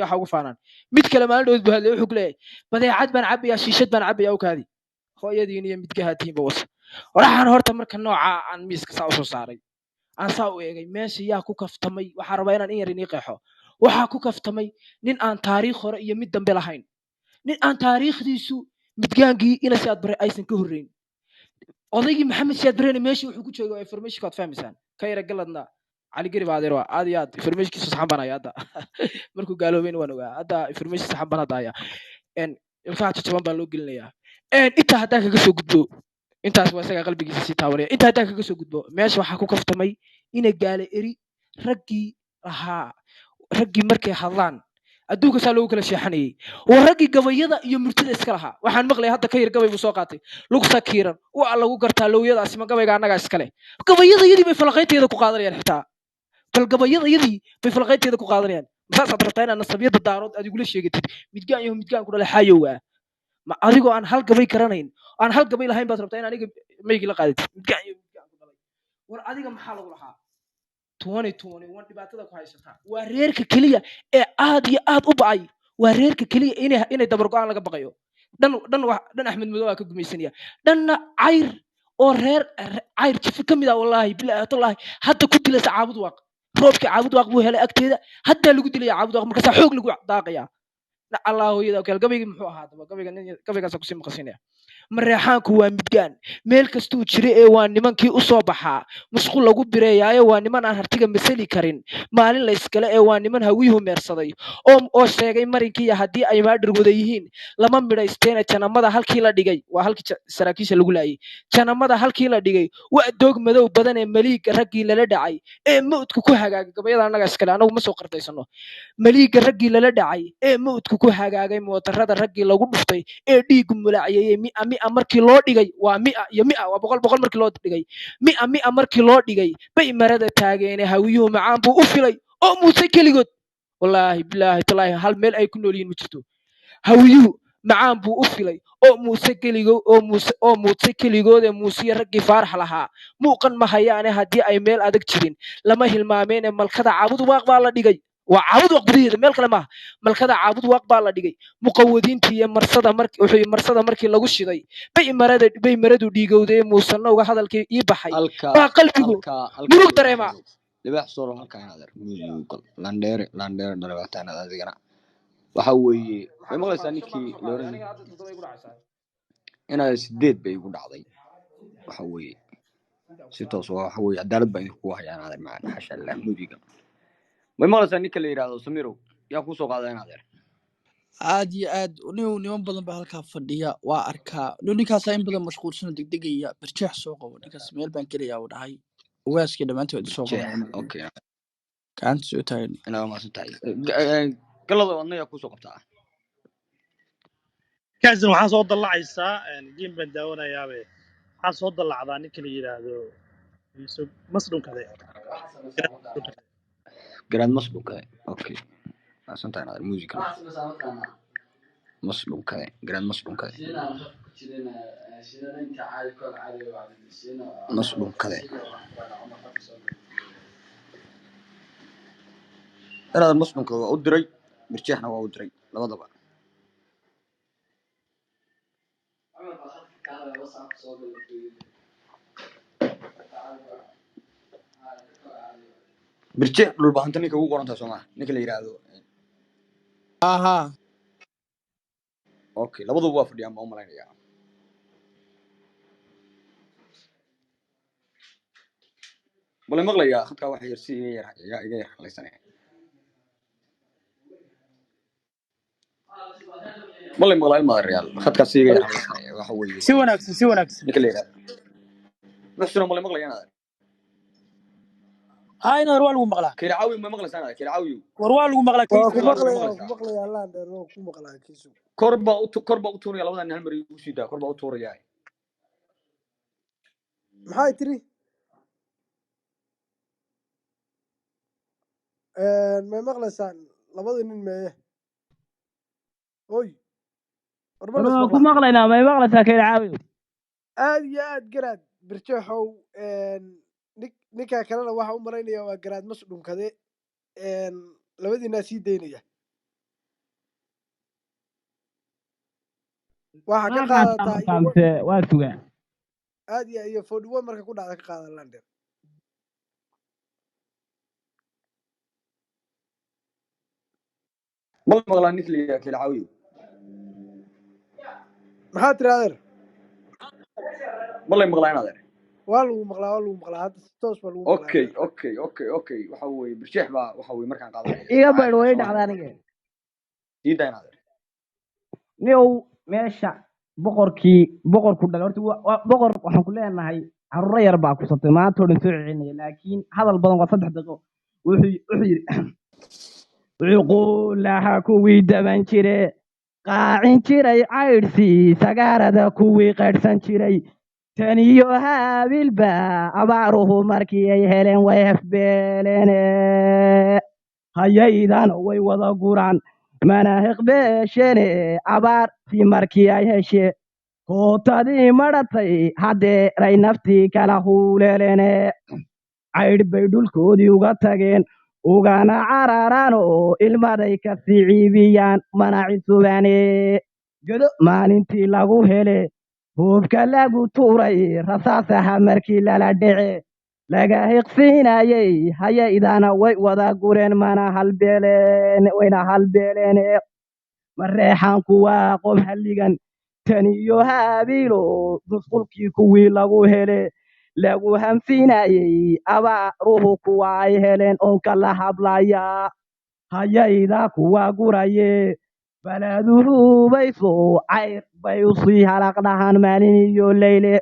waxa ugu faanaan mid kale maalin dhow buu hadlay wuxuu leeyahay badeecad baan cabayaa shiishad baan cabayaa oo kaadi hooyadiin iyo midgaha tiimba wasa waxaan horta marka nooca aan miiska saa u soo saaray aan saa u eegay meesha yaa ku kaftamay waxaan rabaa inaan in yar inii qeexo waxaa ku kaftamay nin aan taariikh hore iyo mid dambe lahayn nin aan taariikhdiisu midgaankii ina si aad bare aysan ka horreyn odaygii maxamed siyaad barene meeshii wuxuu ku joogay informationka waad fahmaysaan ka yara galadna cali gari baadeer waa aad iyo aad informationkiisa saxan baan hayaa hadda markuu gaaloobayna waan ogaa hadda information saxan baan hadda hayaa ilkaha jajaban baan loo gelinayaa intaa haddaan kaga soo gudbo intaas waa isaga qalbigiisa sii taabanaya intaa haddaan kaga soo gudbo meesha waxaa ku kaftamay ina gaala eri raggii ahaa raggii markay hadlaan adduunka saa loogu kala sheexanayay waa raggii gabayada iyo murtida iska lahaa waxaan maqlaya hadda ka yar gabay buu soo qaatay lugsa kiiran waa lagu gartaa lowyadaasi ma gabayga annagaa iskale gabayada yadii bay falaqaynteeda ku qaadanayaan xitaa bal gabayada yadii bay falaqaynteeda ku qaadanayaan masaasaad rabtaa inaad nasabiyada daarood aad igula sheegatid midgaan iyo midgaan ku dhalay xaayowga ma adigoo aan hal gabay garanayn aan hal gabay lahayn baad rabtaa in aniga maygii la qaadatid midgaan iyo midgaan ku dhalay war adiga maxaa lagu lahaa 2021 dhibaatada ku haysataa waa reerka kaliya ee aad iyo aad u bacay waa reerka kaliya inay dabar go'aan laga baqayo dhan axmed madow aa ka gumaysanaya dhanna cayr oo reer cayr jifi ka mid ah wallaahi bilaahi wallaahi hadda ku dilaysa caabud waaq roobkii caabud waaq buu helay agteeda haddaa lagu dilaya caabud waaq markaasaa xoog lagu daaqaya allah hooyada kale gabaygi muxuu ahaa daba gabaygaas ku sii maqasinaya mareexaanku waa midgaan meel kastuu jira ee waa nimankii u soo baxaa musqul lagu bireeyaayo waa niman aan hartiga masali karin maalin la iskale ee waa niman hawiyuhu meersaday oo sheegay marinkiiya haddii ay maadhir wada yihiin lama midhaysteena janamada halkii la dhigay waa halkii saraakiisha lagu laayay janamada halkii la dhigay waa doog madow badan ee maliiga raggii lala dhacay ee mawdku ku hagaagay gabayada annaga iskale anagu ma soo qardaysano maliiga raggii lala dhacay ee mawdku ku hagaagay mootarada raggii lagu dhuftay ee dhiigu mulaaciyey mi'a markii loo dhigay waa mi'a waa boqol markii loo dhigay mi'a markii loo dhigay bay marada taageene hawiyuhu macaan buu u filay oo muuse keligood wallaahi bilaahi talaahi hal meel ay ku nool yihiin ma jirto hawiyuhu macaan buu u filay oo muuse keligood ee muusiya raggii faarax lahaa muuqan ma hayaane haddii ay meel adag jirin lama hilmaameene malkada caabud waaq baa la dhigay waa caabud waaq gudaheeda meel kale maaha malkada caabud waaq baa la dhigay muqawadiintii iyo marsada markii lagu shiday bay maradu dhiigowdee muusanowga hadalkii ii baxay waa qalbigu murug dareemaa libax soro halkaan adeer muuqal landheere dhalawaataan adigana waxa weeye way maqlaysaa ninkii looran inaad 8 bay igu dhacday waxa weeye si toos waxa weeye cadaalad baa idinku hayaan adeer macaan xasha Allah muudiga way maqlaysaa ninka la yiraahdo Samirow yaa ku soo qaaday adeer aad iyo aad niman badan baa halkaa fadhiya waa arkaa ninkaas in badan mashquulsan degdegaya barjeex soo qabo ninkaas meel baan gelayaa u dhahay waaskii dhamaantood soo qabo okay kan soo taagay inaa ma soo taagay galada wadnaya ku soo qabtaa kaasina waxaan soo dalacaysaa game baan daawanayaaba waxaan soo dalacdaa ninka la yiraahdo masdhunkade grand masdhunkade okay asantaan aad music masdhunkade grand masdhunkade أنا المصنع كأدري مرتاحنا وأدري لبضبع مرتاح للبهانتني كهو قرنت سماه نكل يرادو aha أوكي لبضبع فدي أم أملاين يا ولا مغلى يا خدك واحد يرسي يا ليسني والله مغلى ما الريال خدك سيجي وحوي si wanaagsan نكل يراد بس أنا والله مغلى أنا هاي نهر والو مقلا كيرعاوي ما مغلى سنة كيرعاوي والو مقلا كيس مقلا الله درو كو مقلا كيسو كربا أوتور يلا بدنا نهمر يوسيدا كربا أوتور ياي maxay tiri ma maqlaysaan labada nin meeye oy ku maqlaynaa may maqlaysaa keelcaawi aad iyo aad garaad birjeexow ninkaa kalena waxa u malaynaya waa garaad mas dhunkade labadiinaa sii daynaya waxaa ka ما قاعد qaadataa iyo أمركم في واسوع aad iyo 41 marka ku dhacda ka qaada lander ما مغلا نكلي كل عاوي maxaa tiri adeer والله مغلا أنا ذا waa lagu maqlaa hadda si toos baa lagu maqlaa أوكي adeer أوكي أوكي أوكي وحوي برشيح با وحوي مركان قاضي إيه بعد وين عذانية سيدا أنا ذا نيو ماشى boqorku dhalay horta boqor waxaan ku leenahay carruur yar baa ku satay maanta oo dhan soo celinaya laakiin hadal badan waa 3 daqiiqo wuxuu yiri cuquulaha kuwii daban jire qaacin jiray caydhsii sagaarada kuwii qaydhsan jiray tan iyo haabilba abaaruhu markii ay heleen way hefbeeleene hayaydan way wada guraan mana hiqbeeshene abaartii markii ay heshe kootadii madhatay haddeeray naftii kala huuleelene caydh bay dhulkoodii uga tageen ugana cararaan oo ilmaday ka sii ciibiyaan mana cisubaane godo maalintii lagu hele huubka lagu tuuray rasaasaha markii lala dhece laga hiqsiinayey hayaydana way wada gureen wayna halbeeleene mareexaanku waa qof halligan tan iyo haabiilo musqulkii kuwii lagu hele lagu hamsiinayey abaaruhu kuwa ay heleen oonka la hadlaya hayayda kuwa guraye baladuhu bayso cayr bay usii halaq dhahan maalin iyo leyle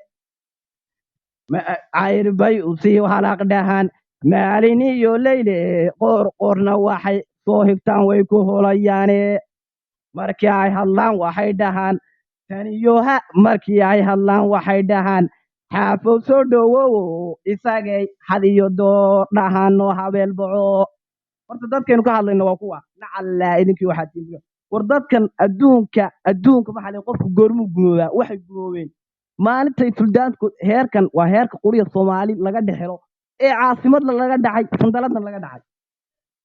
cayr bay usii halaq dhahan maalin iyo leyle qoorna waxay soo higtaan way ku holayaane markii ay hadlaan waxay dhahaan markii ay hadlaan waxay dhahaan xaafow soo dhowowo isagay had iyo door dhahaano habeel baco horta dadkaynu ka hadlayno waa kuwa nacallaa idinkii waxaad tiimiya war dadkan adduunka maxaa lay qofku goormuu gumoobaa waxay gumoobeen maalintay suldaanku heerkan waa heerka quriya soomaali laga dhexelo ee caasimadna laga dhacay sandaladna laga dhacay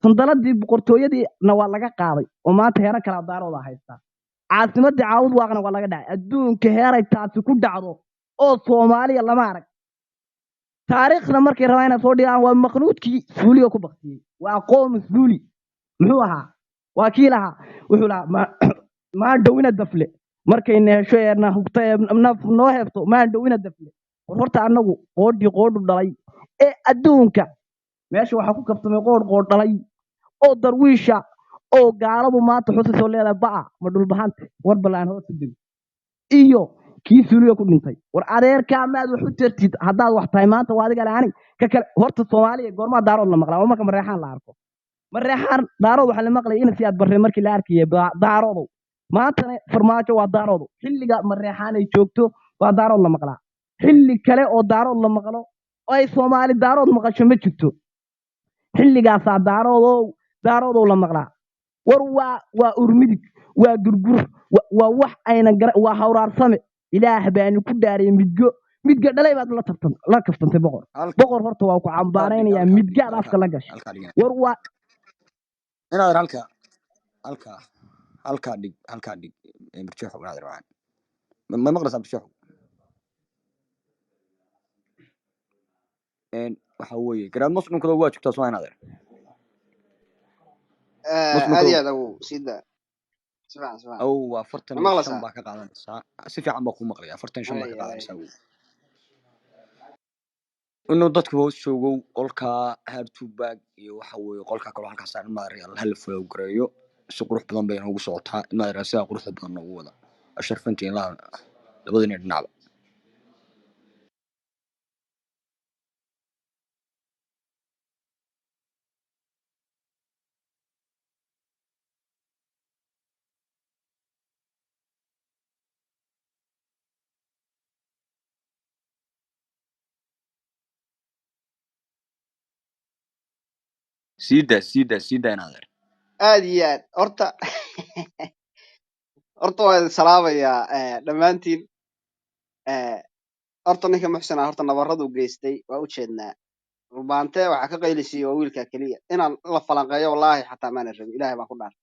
sandaladii boqortooyadiina waa laga qaaday oo maanta heerar kala daarooda haystaa caasimadii caawud waaqna waa laga dhacay adduunka heeray taasi ku dhacdo oo soomaaliya lama arag taariikhda markay rabaan inay soo dhigaan waa maqnuudkii suuliga ku baktiyey waa qoom suuli muxuu ahaa waa kii lahaa wuxuu lahaa maan dhowina dafle markayna hesho eerna hugta naf noo heebto maan dhowina dafle war horta annagu qoodhu dhalay ee adduunka meesha waxaa ku kabtamay qoodh dhalay oo darwiisha oo gaaladu maanta xusi soo leedahay ba'a ma dhulbahante war ballaan hoosa dego iyo kii suuliga ku dhintay war adeerkaa maad wax u tartid haddaad wax tahay maanta waa adiga laani ka kale horta soomaaliya goormaa daarood la maqlaa waa marka mareexaan la arko mareexaan daarood waxaa la maqlaya ina si aad barre markii la arkaya daaroodow maantana farmaajo waa daaroodow xilliga mareexaan ay joogto waa daarood la maqlaa xilli kale oo daarood la maqlo oo ay soomaali daarood maqasho ma jirto xilligaasaa daaroodow la maqlaa war waa urmidig waa gurgur waa wax aynan waa hawraarsame ilaah baanu ku dhaariyay midga dhalay baad la kaftantay boqor horta waa ku cambaaraynayaa midgaad afka la gashay war waa inaad halkaa dhig birjooxo inaad rabaan ma maqlaysaa birjooxo waxa weeye garaad muslimkooda waa joogtaa soo inaad aad iyo aad awow sida awow waa 45 baa ka qaadanaysaa si fiican baa ku maqlaya 45 baa ka qaadanaysaa awow inuu dadku hoos joogo qolka hartubag iyo waxa weeye qolka kale halkaas aan maarayal hal flow gareeyo si qurux badan bay ugu socotaa inaad raasiga qurux badan ugu wada asharfantiin labadina dhinacba sida inaad aad iyo aad horta waa salaamayaa dhammaantiin horta ninka muxsina horta nabaradu geystay waa u jeednaa rubaante waxaa ka qaylisiiyey waa wiilka keliya inaan la falanqeeyo wallaahi xataa maana rabin ilaahay baan ku dhaar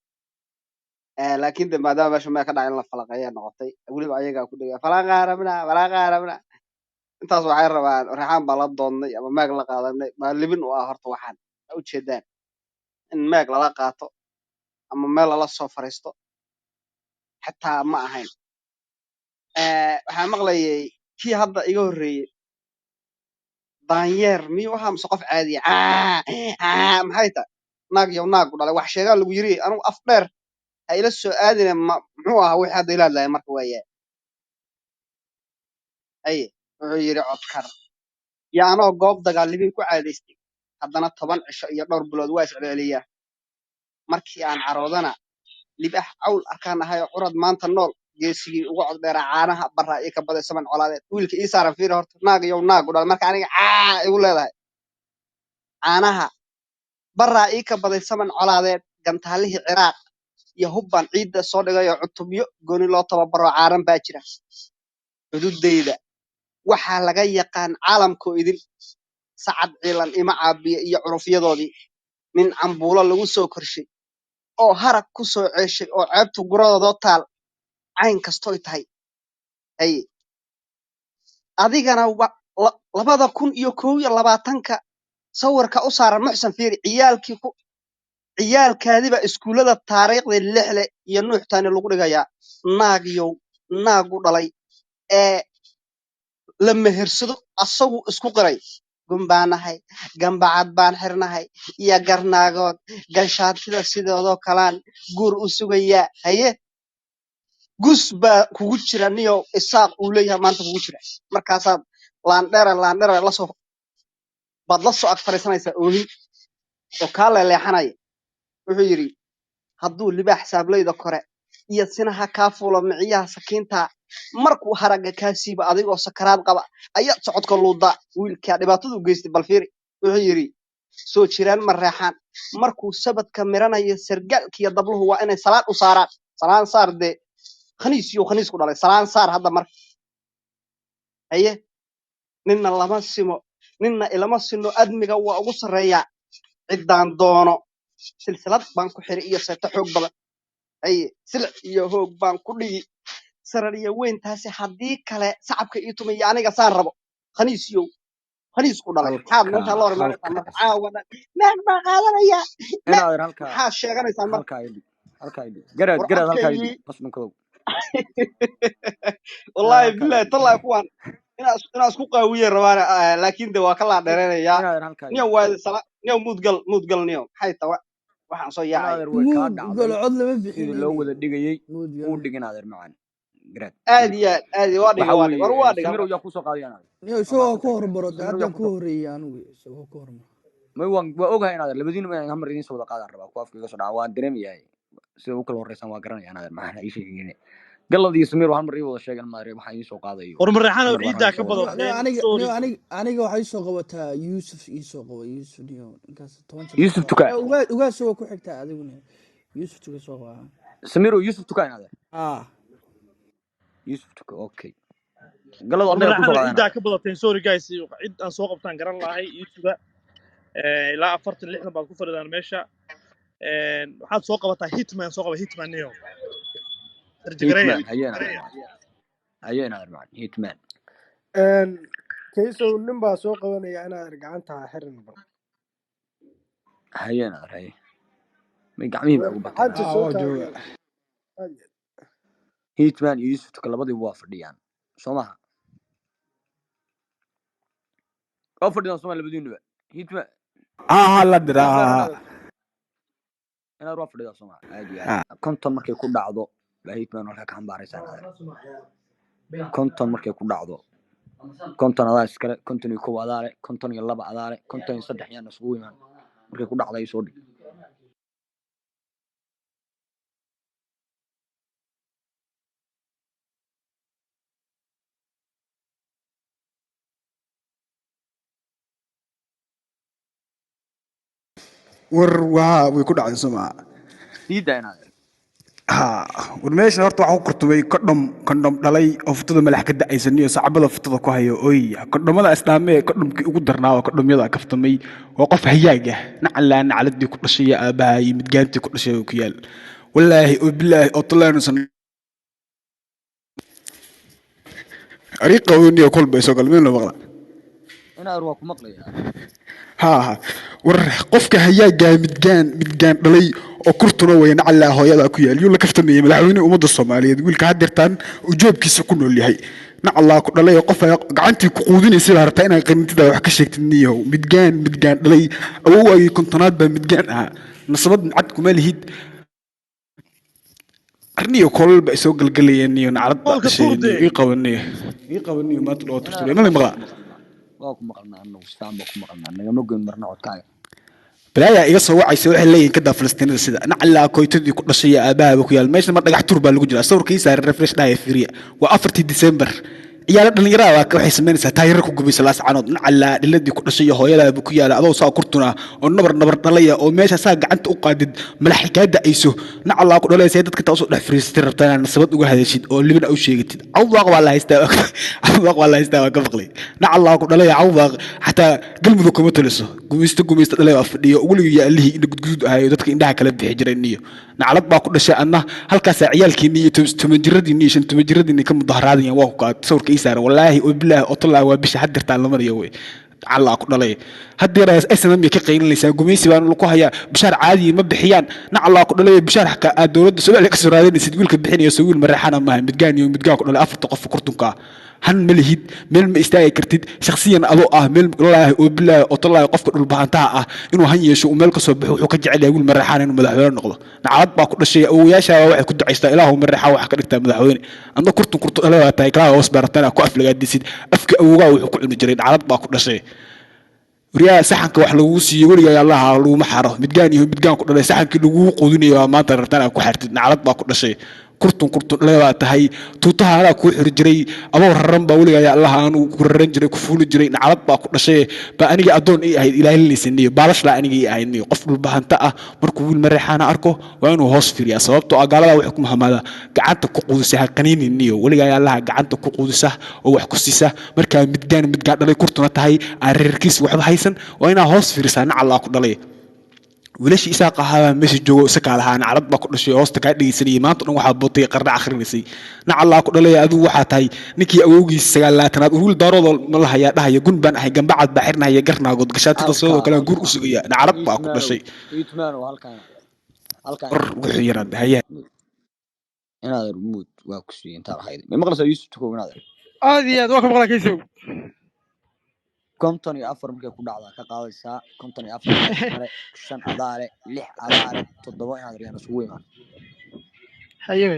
laakiin de maadaama meesha meel ka dhacay in la falaqeeya noqotay weliba ayagaa ku dhigaya falaqaa rabnaa intaas waxay rabaan reexaan baa la doonnay ama meeg la qaadanay baa libin u ah horta waxaan ujeedaan in meeg lala qaato ama meel lala soo fariisto xataa ma ahayn waxaan maqlayay kii hadda iga horreeyey daanyeer miyu waxaa mise qof caadiya maxay tahay naag yow naagu dhalay wax sheegaa lagu yiri anugu af dheer ha ila soo aadine muxuu ahaa wixii hadda ila hadlaya marka waayaa aye wuxuu yidhi codkar yaa anoo goob dagaal libin ku caadaystay haddana 10 cisho iyo dhowr bilood waa iscelceliyaa markii aan caroodana libax cawl arkaan ahay curad maanta nool geesigii ugu cod dheeraa caanaha barra ii ka baday saman colaadeed wiilka ii saaran fiiri horta naag yow naagu dhalay marka aniga igu leedahay caanaha barraa ii ka baday saman colaadeed gantaalihii ciraaq iyo hubbaan ciidda soo dhigayo cutubyo gooni loo tababaro caaran baa jira xuduudayda waxaa laga yaqaan caalamkoo idin sacad ciilan ima caabiya iyo curufyadoodii nin cambuulo lagu soo korshay oo harag ku soo ceeshay oo ceebtu guradoodoo taal cayn kastoy tahay aye adigana 2021 sawirka u saaran muxsan fiiri ciyaalkaadiba iskuullada taariikhda lixle iyo nuuxtaani lagu dhigayaa naagyow naagu dhalay ee la mehersado asagu isku qiray gumbaanahay gambacad baan xirnahay iyo garnaagood ganshaatida sidoodoo kalaan guur u sugayaa haye gus baa kugu jira niyo isaaq uu leeyahay maanta kugu jira markaasaad laandheera baad la soo ag fariisanaysaa oohin oo kaa leeleexanaya wuxuu yidhi hadduu libaax saablayda kore iyo sinaha kaa fuulo miciyaha sakiinta markuu haragga kaa siiba adigoo sakaraad qaba ayaad socodka luudaa wiilkaa dhibaatadu geystay bal fiiri wuxuu yidhi soo jiraan ma reexaan markuu sabadka miranayo sargaalkiiyo dabluhu waa inay salaan u saaraan salaan saar dee khaniis ku dhalay salaan saar hadda marka haye ninna lama simo ninna ilama sino admiga waa ugu sarreeyaa ciddaan doono silsilad baan ku xiri iyo seeto xoog badan haye silic iyo hoog baan ku dhigi sarar iyo weyntaasi haddii kale sacabka ii tumaya aniga saan rabo khaniis ku dhalay maxaad meesha la hormarinaysaa marka caawadan meeg baa qaadanaya maxaad sheeganaysaa marka garaad halkaa qasbankow wallahi billahi tallahi kuwan inaa isku qaawiyeen rabaan laakiin de waa ka laa dheereynayaa niyo muudgal niyo maxay tawa waxaan soo yaacay gol cod lama sidii bixin loo wada dhigayay uu dhigin adeer macaan garaad aad iyo aad waa dhiga waa dhiga samir yaa ku soo qaadayaan niyo isagoo ku hormaro haddaan ku horreeyay anigu isagoo ku hormaro may waa ogahay in adeer labadiina inaan hamar idiin soo wada qaadaan rabaa ku afka iga soo dhaca waan dareemayahay sida u kala horreysaan waa garanayaan adeer macaan ii sheegayeen galad iyo samir hal mar ii wada sheegan maadre waxaan idiin soo qaadayo warmareexano ciidaa ka badan aniga waxay soo qabataa yuusuf ii soo qabo yuusuf niyo ninkaas 10 Yuusuf Tuka ugaas waa ku xigtaa adiguna yuusuf tuka soo qaba samir Yuusuf Tuka in adeer Yuusuf Tuka okay galad wadnaha ku soo qaadana ciidaa ka badan sorry guys cid aan soo qabtaan garan lahay yuusufa ilaa 46 baad ku fadhidaan meesha waxaad soo qabataa hitman soo qaba hitman niyo Hitman hayeen adeer macaan Hitman kaysow nin baa soo qabanaya inaad gacanta xiran bar hayeen adeer haye may gacmihii ugu batay Hitman iyo Yuusuf Tuka labadiiba waa fadhiyaan soo maha oo fadhiyaan soo labadiinuba Hitman la diraa inaad waa fadhiyaan soo maha aad iyo aad konton markay ku dhacdo Hitman halka ka xambaaraysan konton markay ku dhacdo konton adaa iskale konton iyo 1 adaale konton iyo 2 adaale konton iyo 3 yaan isugu imaan markay ku dhacday soo dhig war way ku dhacday Soomaa diidayna war meesha horta waxaan ku kurtumay kondhom dhalay oo futada malax ka da'aysan iyo sacabada futada ku hayo ooy kondhomada islaamee kondhomkii ugu darnaa oo kondhomyada kaftamay oo qof hayaag ah nacan la nacaladii ku dhashay aabahay midgaantii ku dhashay oo ku yaal wallaahi oo bilaahi oo tallaanusan ariiqa weyniyo kolba isoo galmeen la maqla inaad waa ku maqlayaa ها ور قفك هيا midgaan dhalay oo kurtuna weyna calaa hooyada ku yaal yuu la kaftamay madaxweynaha ummadda Soomaaliyeed wiilka hadirtan uu joobkiisa ku nool yahay na Allah ku dhalay qof gacantii ku quudinaysa la hartaa inay qanintida wax ka sheegtid niyow midgaan dhalay awow ay kontonaad ba midgaan ah nasabad cad kuma lihid arniyo kolba soo galgalayeen niyo nacrad ba sheegay ii qabaniyo ma tolo turtulay ma maqla waa ku maqalnaa annagu istaan baa ku maqalnaa nagama goyn marna codkaaga balaaya iga soo wacaysa waxay leeyihiin ka daa Falastiinada sida nacala koytadii ku dhashay aabaha ku yaal meesha ma dhagax tur baa lagu jira sawirkiisa refresh dhahay fiiriya waa 4 December ciyaal dhalinyarada waxay sameynaysaa taayir ku gubaysa laas canood nacala dhiladii ku dhashay hooyada ku yaala adoo saa kurtuna oo nabar dhalaya oo meesha saa gacanta u qaadid malaxikaada ayso nacala ku dhaleysay dadka taasoo dhex fariistay rabtaan sabad uga hadashid oo libna u sheegatid awdaaq waa la haystaa waa ka faqlay nacala ku dhalay awdaaq hataa galmudug kuma taliso gumeysta dhalay waa fadhiyo waliga yaalihii in gudgud ahayo dadka indhaha kala bixi jiray niyo nacalad baa ku dhashay anna halkaas ciyaalkeenni iyo toban jiradii ka mudaharaadayaan waa ku qaad sawirka isaar wallaahi oo bilaahi oo tallaa waa bisha hadirtaan lama riyo way Allah ku dhalay haddii SNM ka qeylinaysa gumeysi baan ku hayaa bishaar caadi ma bixiyaan nacala ku dhalay bishaar xaka dawladda Soomaaliya ka soo raadinaysid wiilka bixinayo soo wiil maraxana ma midgaan ku dhalay afarta qof kurtunka han malihid meel ma istaagi kartid shakhsiyan adoo ah meel wallaahi oo bilaahi oo tallaahi qofka dhul bahantaa ah inuu han yeesho meel ka soo baxo wuxuu ka jecel yahay wiil maraxaan inuu madaxweyne noqdo nacalad baa ku dhashay oo yaasha waxay ku ducaystaa ilaahu maraxaa wax ka dhigtaa madaxweyne anda kurtun dhalay waa tahay kala hoos baartana ku aflagaadisid afka awoogaa wuxuu ku cuni jiray nacalad baa ku dhashay wariyaa saxanka wax lagu siiyo waliga Allah lagu maxaro midgaan ku dhalay saxankii lagu quudinayo maanta rabtaan ku xirtid nacalad baa ku dhashay kurtun leeyahay tahay tuutaha ala ku xiri jiray aboo raran baa waliga Allah aanu ku raran jiray ku fuuli jiray nacalad baa ku dhashay ba aniga adoon ay ahayd ilaahay liisaniyo baalash la aniga ay ahayd qof dhul bahanta ah markuu wiil maraxana arko waa inuu hoos fiiriya sababtoo ah gaalada wax ku mahamada gacanta ku quudisay qaniiniyo waliga Allah gacanta ku quudisa oo wax ku siisa marka midgaan dhalay kurtuna tahay areerkiis waxba haysan waa inaa hoos fiirisaa nacala ku dhalay wiilashi isaaq ahaa meesha joogo isaga lahaa nacalad baa ku dhashay hoosta ka dhigaysanay maanta dhan waxa bootay qarna akhrinisay nacala ku dhalay adigu waxa tahay ninkii awowgiis 9-aad wiil daarood ma la hayaa dhahaya gun baan ahay gambacad baa xirnaya garnaagood gashaatada soo kale guur u sugaya nacalad baa ku dhashay iitmaan halkaan wuxuu yiraahdaa haya inaad rumuud waa ku sii inta ahayd ma maqlaysaa Yusuf tuko inaad aad iyo aad waa ka maqlaa kaysow konton iyo afar markay ku dhacdaa ka qaadaysaa 54 kale 5 adaale 6 adaale 7 inaad riyaan isugu imaan haye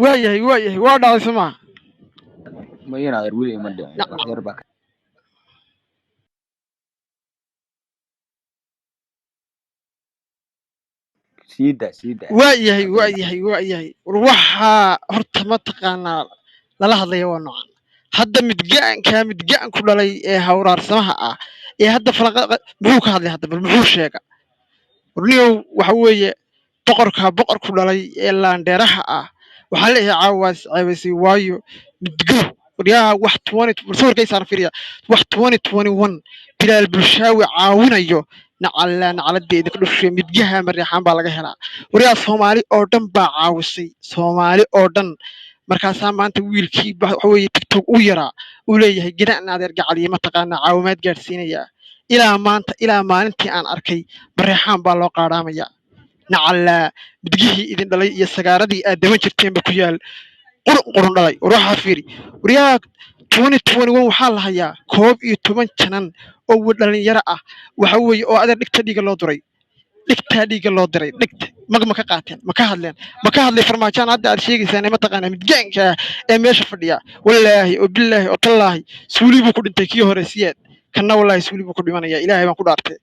waayahay waa dhacay sama ma inaad wili ma dhicin wax yar baa siida waayahay waxa horta ma taqaanaa lala hadlayo waa noocan hadda midgaan ku dhalay ee hawraarsamaha ah ee hadda muxuu ka hadlay hadda bal muxuu sheega warniyow waxa weeye boqor ku dhalay ee laandheeraha ah waxaa leeyahay caawaas ceebaysay waayo midgo waryaha wax 20 sawirkay saaran fiiriya wax 2021 bilaal bulshaawi caawinayo nacaladeeda ka dhushay midgaha marixaan baa laga helaa waryaha Soomaali oo dhan baa caawisay Soomaali oo dhan markaasaa maanta wiilkii waxa weeye TikTok u yaraa uu leeyahay ginacna adeer gacaliye ma taqaanaa caawimaad gaarsiinaya ilaa maalintii aan arkay marixaan baa loo qaadhaamaya nacala midgihii idin dhalay iyo sagaaradii aad daban jirteenba ku yaal qurun dhalay waxa fiiri waryaha 2021 waxaa la hayaa 11 janan oo dhalinyaro ah waxa weeye oo adeer dhigta dhiiga loo diray dhigta magma ka qaateen ma ka hadlay farmaajaan hadda aad sheegaysaan ma taqaanaa midgaanka ee meesha fadhiya wallaahi oo billaahi oo tallaahi suuli buu ku dhintay kii hore siyaad kana wallaahi suuli buu ku dhimanaya ilaahay baan ku dhaartay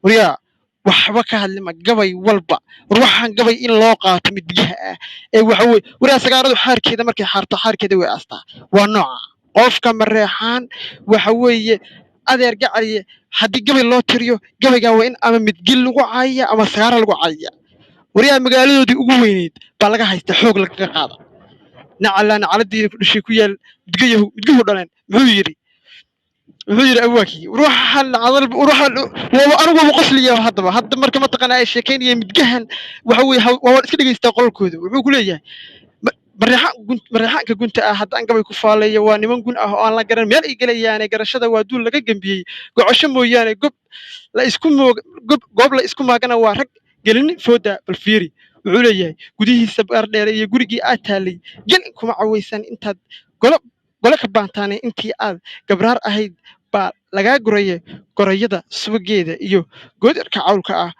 waryaa waxba ka hadlima gabay walba war waxaan gabay in loo qaato midgaha ah ee waxa weeye waryaa sagaaradu xaarkeeda markay xaarto xaarkeeda way aastaa waa nooca qofka mareexaan waxa weeye adeer gacaliye haddii gabay loo tiriyo gabaygaa waa in ama midgil lagu caaya ama sagaara lagu caaya waryaa magaaladoodii ugu weyneyd baa laga haysta xoog lagaga qaada nacalaa nacaladiina ku dhashay ku yaal midguhu dhaleen wuxuu yidhi awaakii ruuxan aniguba qosliya hadda marka mataqaana ay sheekaynaya midgahan waxa weye waa iska dhegaystaa qolkooda wuxuu ku leeyahay mareexaanka gunta ah haddaan gabay ku faalayo waa niman gun ah oo aan la garan meel ay gelayaane garashada waa duul laga gembiyey gocosho mooyaane goob la isku maagana waa rag gelin fooda balfiiri wuxuu leeyahay gudihiisa baardheere iyo gurigii aad taallay gelin kuma cawaysan intaad gole ka baantaane intii aad gabraar ahayd baa lagaa guraya gorayada subageeda iyo goodarka cawlka ah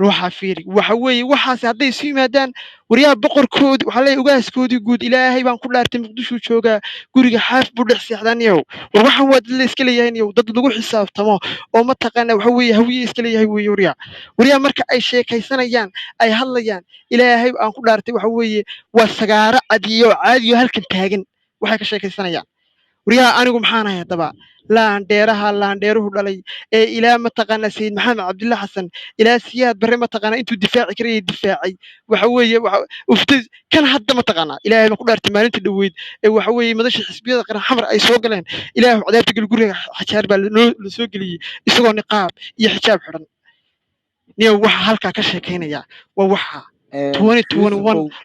ruuxa fiiri waxa weeye waxaas hadday isu yimaadaan waryaha boqorkoodi waxaa leeyahay ugaaskoodii guud ilaahay baan ku dhaartay muqdishuu joogaa guriga xaaf buu dhex seexdaniyow war waxaan waa dad la iska leeyahayniyow dad lagu xisaabtamo oo mataqaana waxa weeye hawiye iska leeyahay weeye waryaa marka ay sheekaysanayaan ay hadlayaan ilaahay aan ku dhaartay waxa weeye waa sagaaro cadiyo caadiyo halkan taagan waxay ka sheekaysanayaan waryaha anigu maxaan ahay haddaba laandheeruhu dhalay ee ilaa mataqaana sayid maxamed cabdilla xasan ilaa siyaad barre mataqaana intuu difaaci karayay difaacay waxa weeye uftay kan hadda mataqaana ilaahay baan ku dhaartay maalinta dhoweyd ee waxa weeye madasha xisbiyada qaran xamar ay soo galeen ilaahu cadaabta geli guriga xajaar baa la soo geliyey isagoo niqaab iyo xijaab xidhan niyo waxa halkaa ka sheekaynaya waa waxa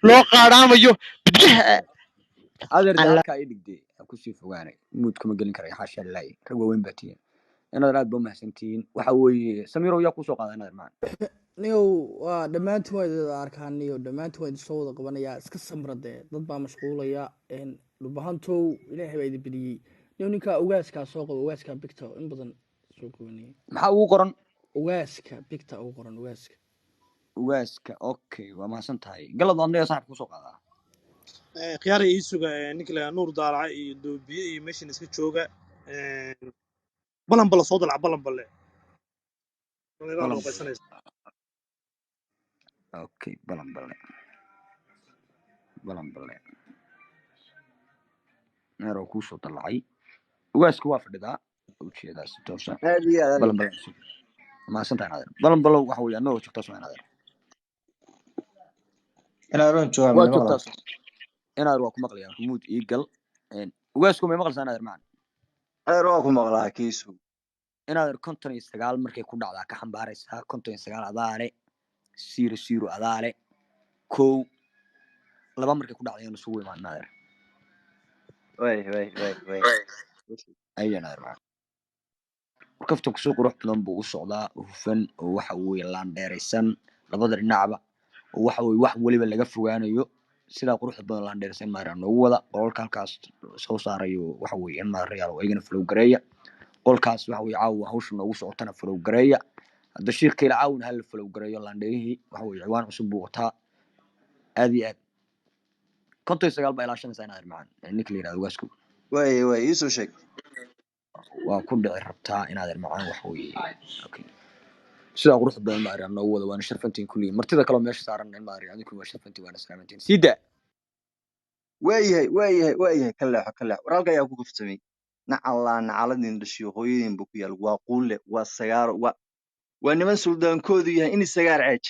loo qaadhaamayo bidyaha adeer halkaa i dhigde kusii fogaanay muud kuma gelin karaya xaasha laayi rag waaweyn baa tihiin inaad aad ba mahadsantihiin waxa weeye samirow yaa kusoo qaaday inaad maan niyow waa dhammaantiin waa idin arkaan niyo dhammaantiin waa idin soo wada qabanayaa iska samradee dad baa mashquulaya dhubahantow ilaahay baa idin beliyey niyo ninkaa ugaaskaa soo qabo ugaaskaa bigta in badan soo qabanayay maxaa ugu qoran ugaaska bigta ugu qoran ugaaska okay waa mahadsan tahay galad adnaya saaxib kusoo qaadaa khiyaara ii suga ninka la nuur daalaca iyo doobiye iyo meeshan iska jooga balanbala soo dalaca balanbale okay balanbale neero kuusoo dalacay ugaasku waa fadhidaa ujeedaa si toosa balanbale mahadsan tahay naadeer balanbalow waxa weeye anagoo joogtaa soo naadeer waa joogtaa inaad waa ku maqlayaa rumuud ii gal ugaasku may maqlaysaa inaad macaan adeer waa ku maqlaa kiisu inaad 59 markay ku dhacdaa ka xambaaraysaa 59 adaale 00 adaale 1 2 markay ku dhacday inuu sugu imaan naadeer way ayaan naadeer macaan warkafta kusoo qurux badan buu u socdaa hufan oo waxa weeye laan dheeraysan labada dhinacba oo waxa weeye wax waliba laga fogaanayo sida quruxda badan laan dheeraysan maara noogu wada qolka halkaas soo saarayo waxa weeye in maarayaal oo igana flow gareeya qolkaas waxa weeye caawa hawsha noogu socotana flow gareeya hadda shirka ila caawin hal flow gareeyo laan dheerihii waxa weeye ciwaan cusub buu wataa aad iyo aad 59 baa ilaa 5 sano macaan ninka la yiraahdo ugaasku way ii soo sheeg waa ku dhici rabtaa inaad macaan wax weeye okay sida quruxda badan maara noogu wada waana sharfantiin kulli martida kale meesha saaran in maara adigu waa sharfantiin waana salaamantiin sida way ka leexo waralka ayaa ku guftamay nacaladin dhashiyo hooyadin buu ku yaal waa quule waa sagaaro waa niman suldaankoodu yahay in sagaar ceej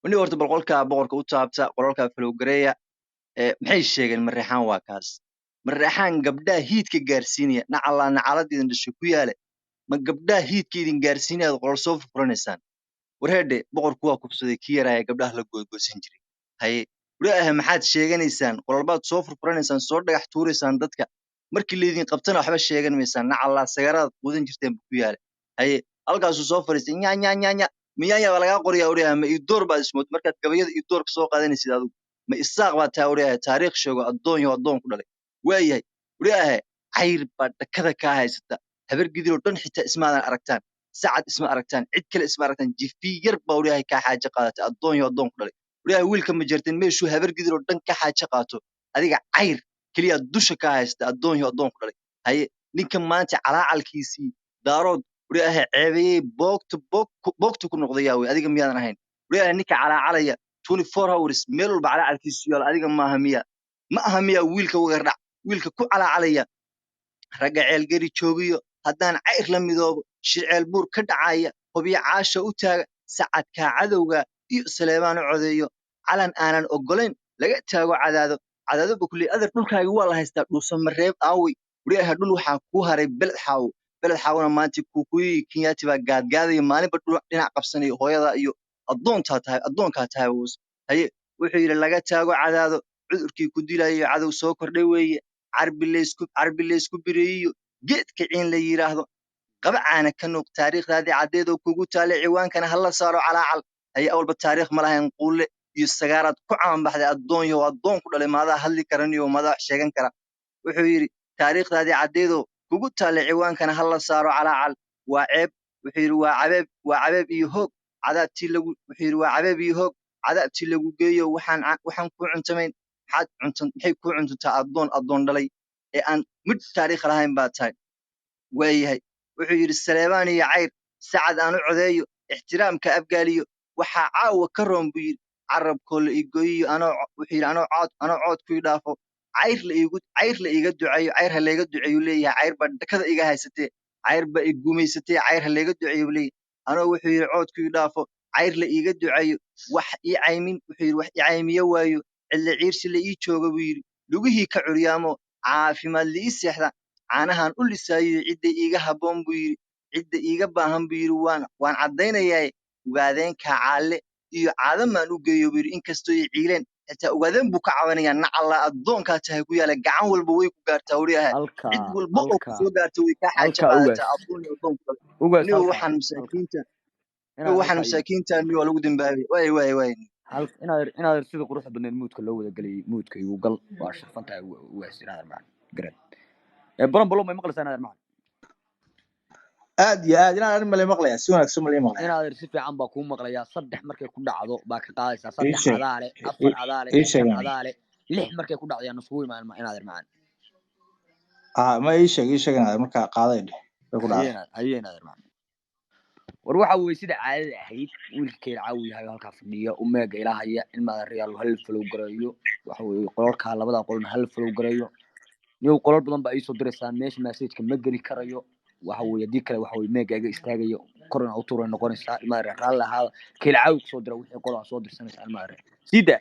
wani horta boqolka boqorka u taabta qoralka flow gareeya maxay sheegeen mareexaan waa kaas mareexaan gabdhaha hiidka gaarsiinaya nacaladin dhashiyo ku yaale ma gabdhaha hiidka idin gaarsiinaya qolol soo furanaysaan warheedhe boqorku waa kubsaday kii yaraaya gabdhaha la googoosan jiray haye walaah maxaad sheeganaysaan qololbaad soo furfuranaysaan soo dhagax tuuraysaan dadka markii leedin qabtana waxba sheegan maysaan nacala sagaraad quudan jirteen ku yaale haye halkaasuu soo fariistay nya miyaanya baa lagaa qoriyaa walaah ma ii door baad ismood markaad gabayada ii doorka soo qaadanaysid adigu ma isaaq baa taa walaah taariikh sheego addoon ku dhalay waayahay walaah cayr baa dhakada kaa haysata habar gidiro dhan xitaa ismaadan aragtaan sacad isma aragtaan cid kale isma aragtaan jifi yar baa walaah ka xaaje qaadata addoon ku dhalay walaah wiilka ma jirteen meeshuu habar gidiro dhan ka xaaje qaato adiga cayr kaliya dusha ka haysta addoon ku dhalay haye ninka maanta calaacalkiisii daarood walaah ceebayay boogta ku noqdaya way adiga miyaadan ahayn walaah ninka calaacalaya 24 hours meel walba calaacalkiisu yaal adiga ma aha miya wiilka wagardhac wiilka ku calaacalaya ragga ceelgari joogiyo haddaan cayr la midoobo shiceel buur ka dhacaya hobyo caasha u taaga sacadkaa cadowga iyo saleebaan u codeeyo calan aanan oggolayn laga taago cadaado bukley adar dhulkaagi waa la haystaa dhuusamareeb aawey wariyaha dhul waxaa kuu haray beled xaawona maanta kuukuyii kenyaati baa gaadgaadaya maalinba dhinac qabsanayo hooyada iyo addoonkaa tahay woos haye wuxuu yidhi laga taago cadaado cudurkii ku dilayo cadow soo kordhay weeye carbi laysku bireeyiyo geedka ciin la yidhaahdo qaba caana ka nuuq taariikhdaadii caddeedoo kugu taale ciwaankana hala saaro calaacal haye awalba taariikh ma lahayn quulle iyo sagaaraad ku caanbaxday addoonyo addoon ku dhalay maadaa hadli karaniyo madaa wax sheegan kara wuxuu yidhi taariikhdaadii caddeedoo kugu taale ciwaankana hala saaro calaacal waa ceeb wuxuu yidhi waa cabeeb iyo hoog wuxuu yidhi waa cabeeb iyo hoog cadaabtii lagu geeyo waxaan kuu cuntamayn maxay kuu cuntuntaa addoon dhalay ee aan mid taariikh lahayn baa tahay waayahay wuxuu yidhi saleebaan iyo cayr sacad aan u codeeyo ixtiraamka abgaaliyo waxaa caawa ka roon buu yidhi carabkoo la igoyiyo wuxuu yidhi anoo coodku ii dhaafo cayr la iiga duceeyo cayr ha layga duceeyu leeyahay cayr baa dhakada iga haysatee cayr baa i gumaysatee cayr ha layga duceeyu leeyahay anoo wuxuu yidhi coodku ii dhaafo cayr la iiga duceeyo wax ii caymin wuxuu yidhi wax ii caymiyo waayo cidla ciirsi la ii jooga buu yidhi lugihii ka curyaamo caafimaad la ii seexda caanahan u lisaayo cidda iiga habboon buu yidhi cidda iiga baahan buu yidhi waan caddaynayaa ugaadeenka caalle iyo caadamaan u geeyo buu yidhi inkastoo ay ciileen xitaa ugaadeen buu ka cabanayaa nacallaa addoonkaa tahay ku yaala gacan walba way ku gaartaa wariyaha cid walba oo ku soo gaarta way kaa xaaja qaadataa addoon iyo addoon ku dhalay niyo waxaan masaakiinta niyo lagu dambaabay waay inaad sida quruxda badneed muudka loo wada geliyay muudka igu gal waa sharfantahay ugaas inaad macaan garan bolo may maqlaysaa inaad macaan aad iyo aad inaad male maqlaya si wanaagsan male maqlaya inaad si fiican baa kuu maqlayaa 3 markay ku dhacdo baa ka qaadaysaa 3 cadaale 4 cadaale 5 cadaale 6 markay ku dhacdo yaa nusuu imaan inaad macaan ma ii sheeg inaad markaa qaaday ku dhacay inaad macaan war waxa weey sida caadada ahayd wiilkay caawi yahay halka fadhiya umeega ilaahaya in ma real hal flow gareeyo waxa weey qolka labada qolna hal flow gareeyo iyo qolal badan ba ay soo diraysaa meesha message-ka ma geli karayo waxa weey hadii kale waxa weey meega iga istaagayo korna u tuuray noqonaysaa ma raal lahaada kale caawi soo dira wixii qolaa soo dirsanaysaa ma sida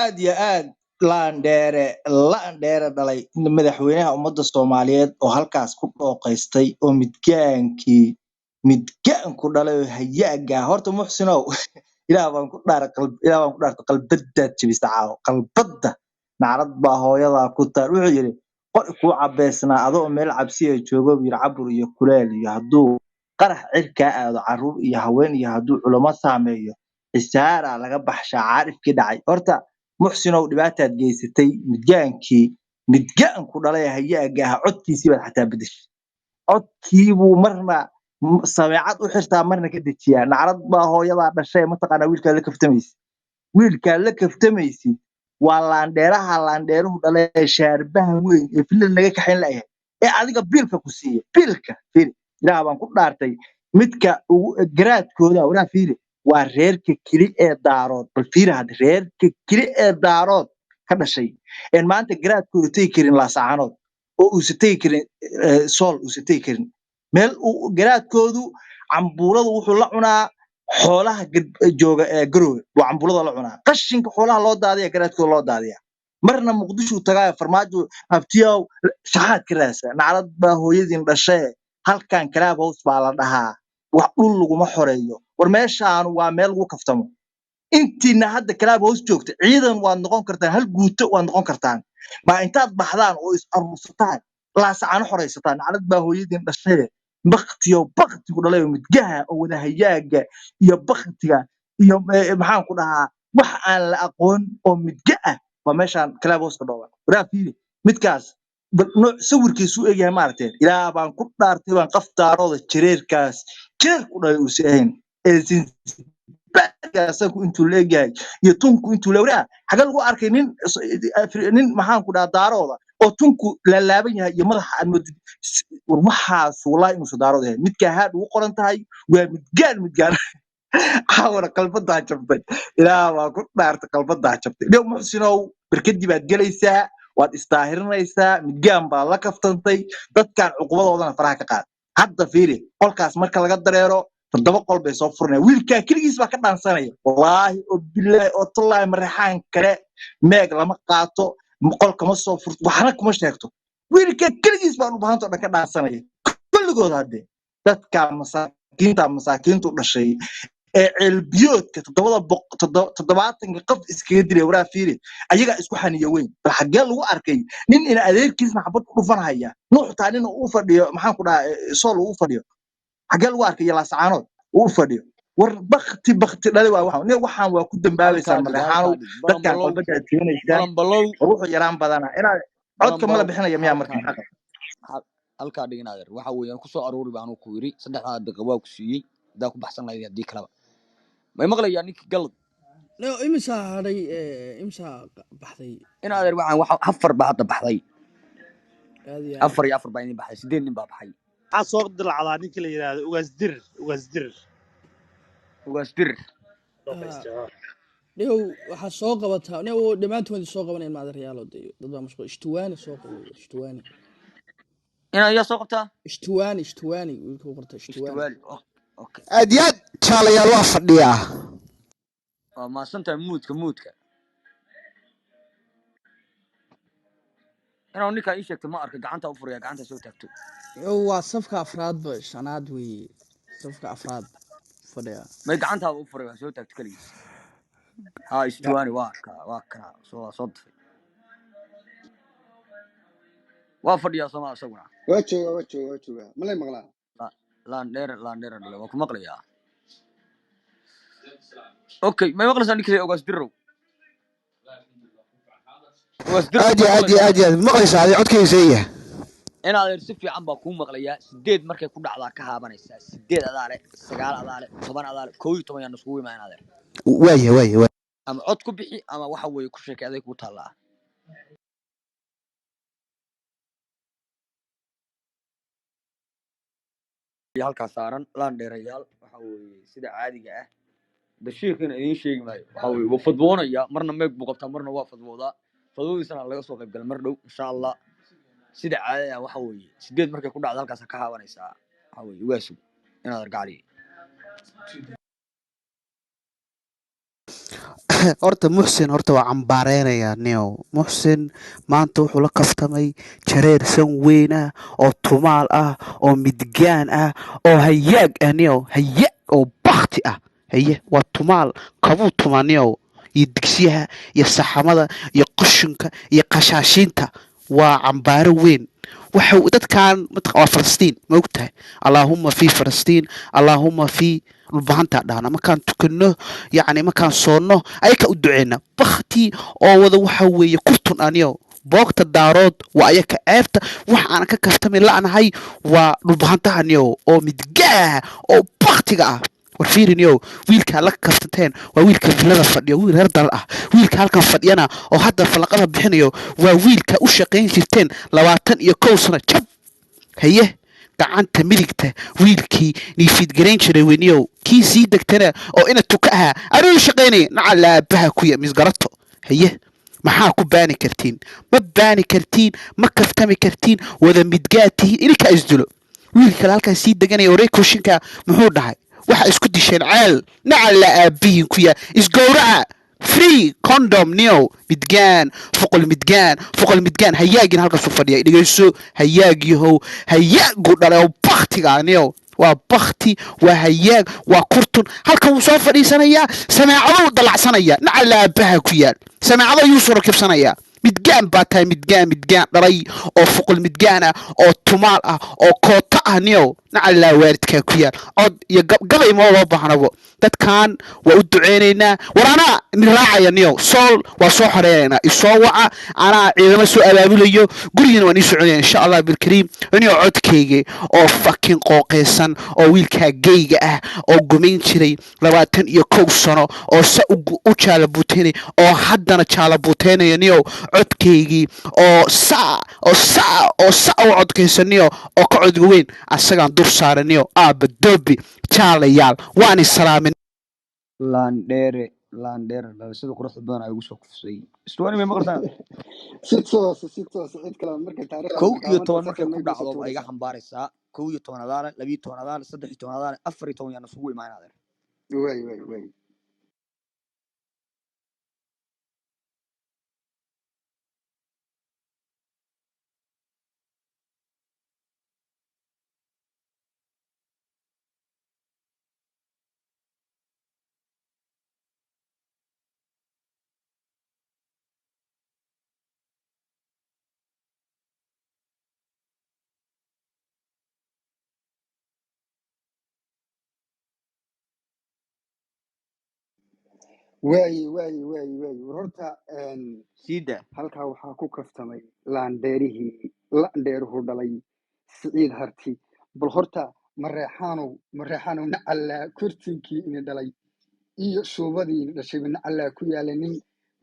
aad iyo aad laandheere dhalay madaxweynaha ummadda Soomaaliyeed oo halkaas ku dhooqaystay oo midgaan ku dhalay oo hayaaga horta muxsinow ilaah baan ku dhaartay qalbada jabista caaw qalbada nacrad baa hooyada ku taar wuxuu yiri qor ku cabeysnaa adoo meel cabsi ay joogo yiri cabur iyo kuleel iyo haduu qarax cirka aado caruur iyo haween iyo haduu culimo saameeyo isaara laga baxshaa caarifkii dhacay horta muxsinow dhibaataad geysatay midgaan ku dhalay hayaaga codkiisii baad xataa bedeshay codkii buu marna sameecad u xirtaa marna ka dejiyaa nacrad baa hooyada dhashay ma taqaana wiilka la kaftamaysid waa laandheeruhu dhalay shaarbaha weyn ee filan laga kaxayn lahayd ee adiga biilka ku siiyo biilka fiiri ilaa baan ku dhaartay midka ugu garaadkooda waraa fiiri waa reerka kili ee daarood bal fiiri had reerka kili ee daarood ka dhashay in maanta garaadkooda tay karin la saacanood oo uu sitay karin sool uu sitay karin meel uu garaadkoodu cambuuladu wuxuu la cunaa xoolaha jooga ee garoowe waa cambuulada la cunaa qashinka xoolaha loo daadiya garaadkooda loo daadiya marna muqdisho tagaa farmaajo abtiyow shahaad ka raasa nacrad baa hooyadiin dhashay halkan kalaab hoos baa la dhahaa wax dhul laguma xoreeyo war meeshaan waa meel lagu kaftamo intiina hadda kalaab hoos joogta ciidan waad noqon kartaan hal guuto waad noqon kartaan ma intaad baxdaan oo is arursataan la sacaan xoreysataan nacrad baa hooyadiin dhashay baktiyo baktigu dhalay midgaha oo wada hayaaga iyo baktiga iyo maxaan ku dhahaa wax aan la aqoon oo midga ah waa meeshaan kalaab hoos ka dhooban waraa fiiri midkaas sawirkiisu eegyahay maaragtay ilaa baan ku dhaartay baan qaftaarooda jireerkaas jireer ku dhalay uu sahayn baasaku intuu leeyahay iyo tunku intuu leeyahay xaga lagu arkay nin maxaan ku dhahaa daarooda oo tunku la laaban yahay iyo madaxa aan moodid waxa suulay inuu daarooda yahay midka haad ugu qoran tahay waa midgaan xawra qalbada jabtay ilaa waa ku dhaartay qalbada jabtay dhow muxsinow barkadii baad galaysaa waad istaahirinaysaa midgaan baa la kaftantay dadkan cuqubadoodana faraha ka qaad hadda fiiri qolkaas marka laga dareero 7 qol bay soo furnayaan wiilkaa keligiis baa ka dhaansanaya wallaahi oo bilaahi oo tallaahi marexaan kale meeg lama qaato qolka ma soo furto waxna kuma sheegto wiilkaa keligiis baan u baahantoo dhan ka dhaansanaya kulligood haddee dadka masaakiintu dhashay ee ceelbiyoodka 7 qof iskaga dilay waraa fiiri ayagaa isku xaniya weyn bal xaggee lagu arkay nin ina adeerkiisna xabad ku dhufanhaya nuuxtaa nin uu fadhiyo maxaan ku dhahaa sool uu fadhiyo xaggee lagu arkay laasacaanood uu fadhiyo war bakti dhali waa waxaan waa ku dambaabaysaa madaxaanow dadkan qalbada aad keenaysaan wuxuu yaraan badana inaad codka mala bixinaya miyaa markan xaqa halkaa dhiginaadeer waxa weeyaan kusoo aruuri baan ku yiri 3 daqiiqo waa ku siiyey hadaa ku baxsan lahayd haddii kalaba may maqlayaa ninkii galad imisa hadhay imisa baxday inaadeer waxaan 4 baa hadda baxday aad iyo 4 iyo 4 baa idin baxday 8 nin baa baxay waxaa soo dilacdaa ninkii la yidhaahdo ugaas dir nio waxaa soo qabataa nio dhammaantood soo qabanayaan maadarayaalo dad baa mashquul ishtuwaani soo qabo ishtuwaani inaa yaa soo qabtaa ishtuwaani wiilka qorta ishtuwaani okay aad iyo aad jaalayaal waa fadhiyaa waa maasantahay muudka inaa ninkaa ii sheegto ma arka gacanta u furaya gacanta soo taagto waa safka afraad ba shanaad weeye safka afraad fadhiya may gacantaada u furay waa soo taagto kaligiis ha ishtuwaani waa kana soo dafay waa fadhiyaa Soomaa isaguna waa jooga malay maqlaa laan dheer dhale waa ku maqlayaa okay may maqlaysaa ninkii ugaas dirow aad maqlaysaa adi codkayseeya inaadeer si fiican baa kuu maqlayaa 8 markay ku dhacdaa ka haabanaysaa 8 adaale 9 adaale 10 adaale 11 yaan iskugu imaan inaadeer waaya ama cod ku bixi ama waxa weeye ku sheekay aday ku taalaa halkaas saaran laan dheerayaal waxa weeye sida caadiga ah bashiirkana idiin sheegi maayo waxa weeye waa fadwoonaya marna meeg buu qabtaa marna waa fadwoodaa fadwoodiisana laga soo qayb gal mar dhow insha Allah sida caadiga ah waxa weeye 8 markay ku dhacdo halkaas ka haabanaysaa waxa weeye waasu inaad argaali horta muxsin waa cambaareynaya nio muxsin maanta wuxuu la kaftamay jareer san weyn ah oo tumaal ah oo midgaan ah oo hayaag ah nio hayaag oo bakti ah haye waa tumaal kabuu tuma nio iyo digsiyaha iyo saxamada iyo qashinka iyo qashaashiinta waa cambaaro weyn waxa dadkan waa Falastiin ma ogtahay Allahumma fi Falastiin Allahumma fi dhulbahanta dhahna markaan tukano yacni markaan soonno ayaka u duceena bakti oo wada waxa weeye kurtun aniyo boogta daarood waa ayaka ceebta wax aan ka kaftamay la'anahay waa dhulbahantaha aniyo oo midgaa oo baktiga ah war fiiriniyo wiilka la kaftateen waa wiilka villada fadhiyo wiil reer dal ah wiilka halkan fadhiyana oo hadda falaqada bixinayo waa wiilka u shaqayn jirteen 21 sano jab haye gacanta midigta wiilkii niifid gareyn jiray weyniyow kii sii degtana oo ina tuka ahaa anuu shaqaynay nacal aabaha ku yamis garato haye maxaa ku baani kartiin ma baani kartiin ma kaftami kartiin wada midgaatihiin ininka isdulo wiilka halkan sii deganaya orey kooshinka muxuu dhahay waxa isku disheen ceel nacal aabihiin ku yaa isgowraca free condom neo midgaan foqol midgaan hayaagin halkaas u fadhiya dhigayso hayaagiihow hayaagu dhalay oo baktiga neo waa bakti waa hayaag waa kurtun halkan wuu soo fadhiisanayaa samaacado dalacsanaya nacal aabaha ku yaal samaacado ayuu soo rakibsanayaa midgaan baa tahay midgaan dhalay oo foqol midgaan ah oo tumaal ah oo koota ah neo nacal waalidkaa ku yaal cod iyo gabay ma loo baahnabo dadkan waa u duceynaynaa war anaa ni raacaya neo sool waa soo xoreeynaa isoo waca anaa ciidamo soo abaabulayo gurigana waan ii soconaya insha Allah bilkariim inuu codkayga oo fucking qooqeysan oo wiilka geyga ah oo gumayn jiray 21 sano oo sa u jaala buuteynay oo haddana jaala buuteynaya neo codkaygii oo saa u codkaysaniyo oo ka codga weyn asagaan dur saaraniyo aaba doobi jaalayaal waan islaamin laan dheere laandheer dhalashada quruxda badan ay ugu soo kufsay istuwani may maqartaan si toos cid kale markay taariikhda 11 gaabanta markay second ku may soo dhacdo ay iga tuuraysaa xambaaraysaa 11 adaale 12 adaale 13 adaale 14 yaan isugu imaanaadeen way war horta siida halkaa waxaa ku kaftamay laandheeruhu dhalay siciid harti bal horta mareexaanow nacallaa kortiinkii ini dhalay iyo shuubadii dhashayba nacallaa ku yaala nin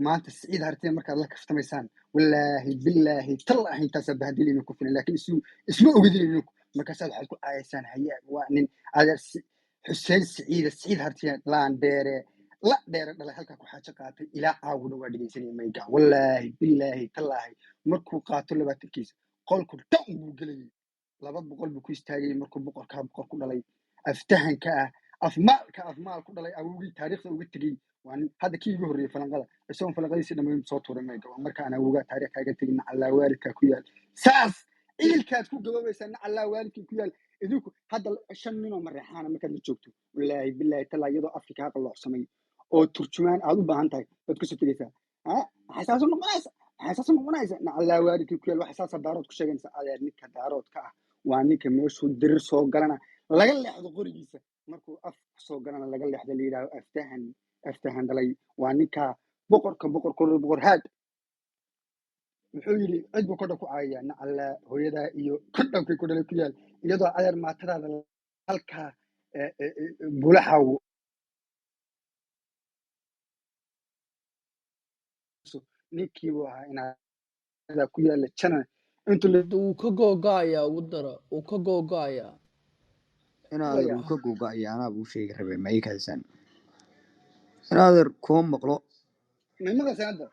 maanta siciid hartee markaad la kaftamaysaan wallaahi bilaahi tallaahi intaasaa bahadilina ku filan laakiin isma ogidin markaasaad waxaad ku aayaysaan hayaa waa nin adeer xuseen siciid hartiya laandheere la dheere dhalay halkaa ku xaajo qaatay ilaa caawuna waa dhegaysanaya mayga wallaahi bilaahi tallaahi markuu qaato 20kiisa qolku dhan buu gelayay 200 buu ku istaagayay markuu boqor ku dhalay aftahanka ah afmaal ku dhalay awowgii taariikhda uga tegey waa nin hadda kii igu horreeyey falanqada isagoon falanqadiisi dhammayn soo tuuray mayga waa marka aan awowgaa taariikh kaaga tegin nacallaa waalidkaa ku yaal saas ciilkaad ku gaboobaysaa nacallaa waalidkii ku yaal idinku hadda 5 ninoo mareexaana markaad la joogto wallaahi bilaahi tallaahi iyadoo afki kaa qalloocsamay oo turjumaan aad u baahan tahay baad kusoo tegaysaa maxay saas u noqonaysa nacallaa waalidkii ku yaal waxay saasa daarood ku sheegaysa adeer ninka daaroodka ah waa ninka meeshuu dirir soo galana laga leexdo qorigiisa markuu af soo galana laga leexdo la yidhahdo aftahan dhalay waa ninka boqor haad muxuu yidhi cid buu kodha ku caayayaa nacallaa hooyadaa iyo kodhankay ku dhalay ku yaal iyadoo adeer maatadaada halkaa bulaxaw ninkii buu ahaa inaa ku yaala jana intuu wuu ka googo'ayaa ugu daro wuu ka googo'ayaa inaadeer uu ka googa'aya anaa buu sheegi rabay ma ii kaadisaan inaadeer kuma maqlo may maqlaysaa hadda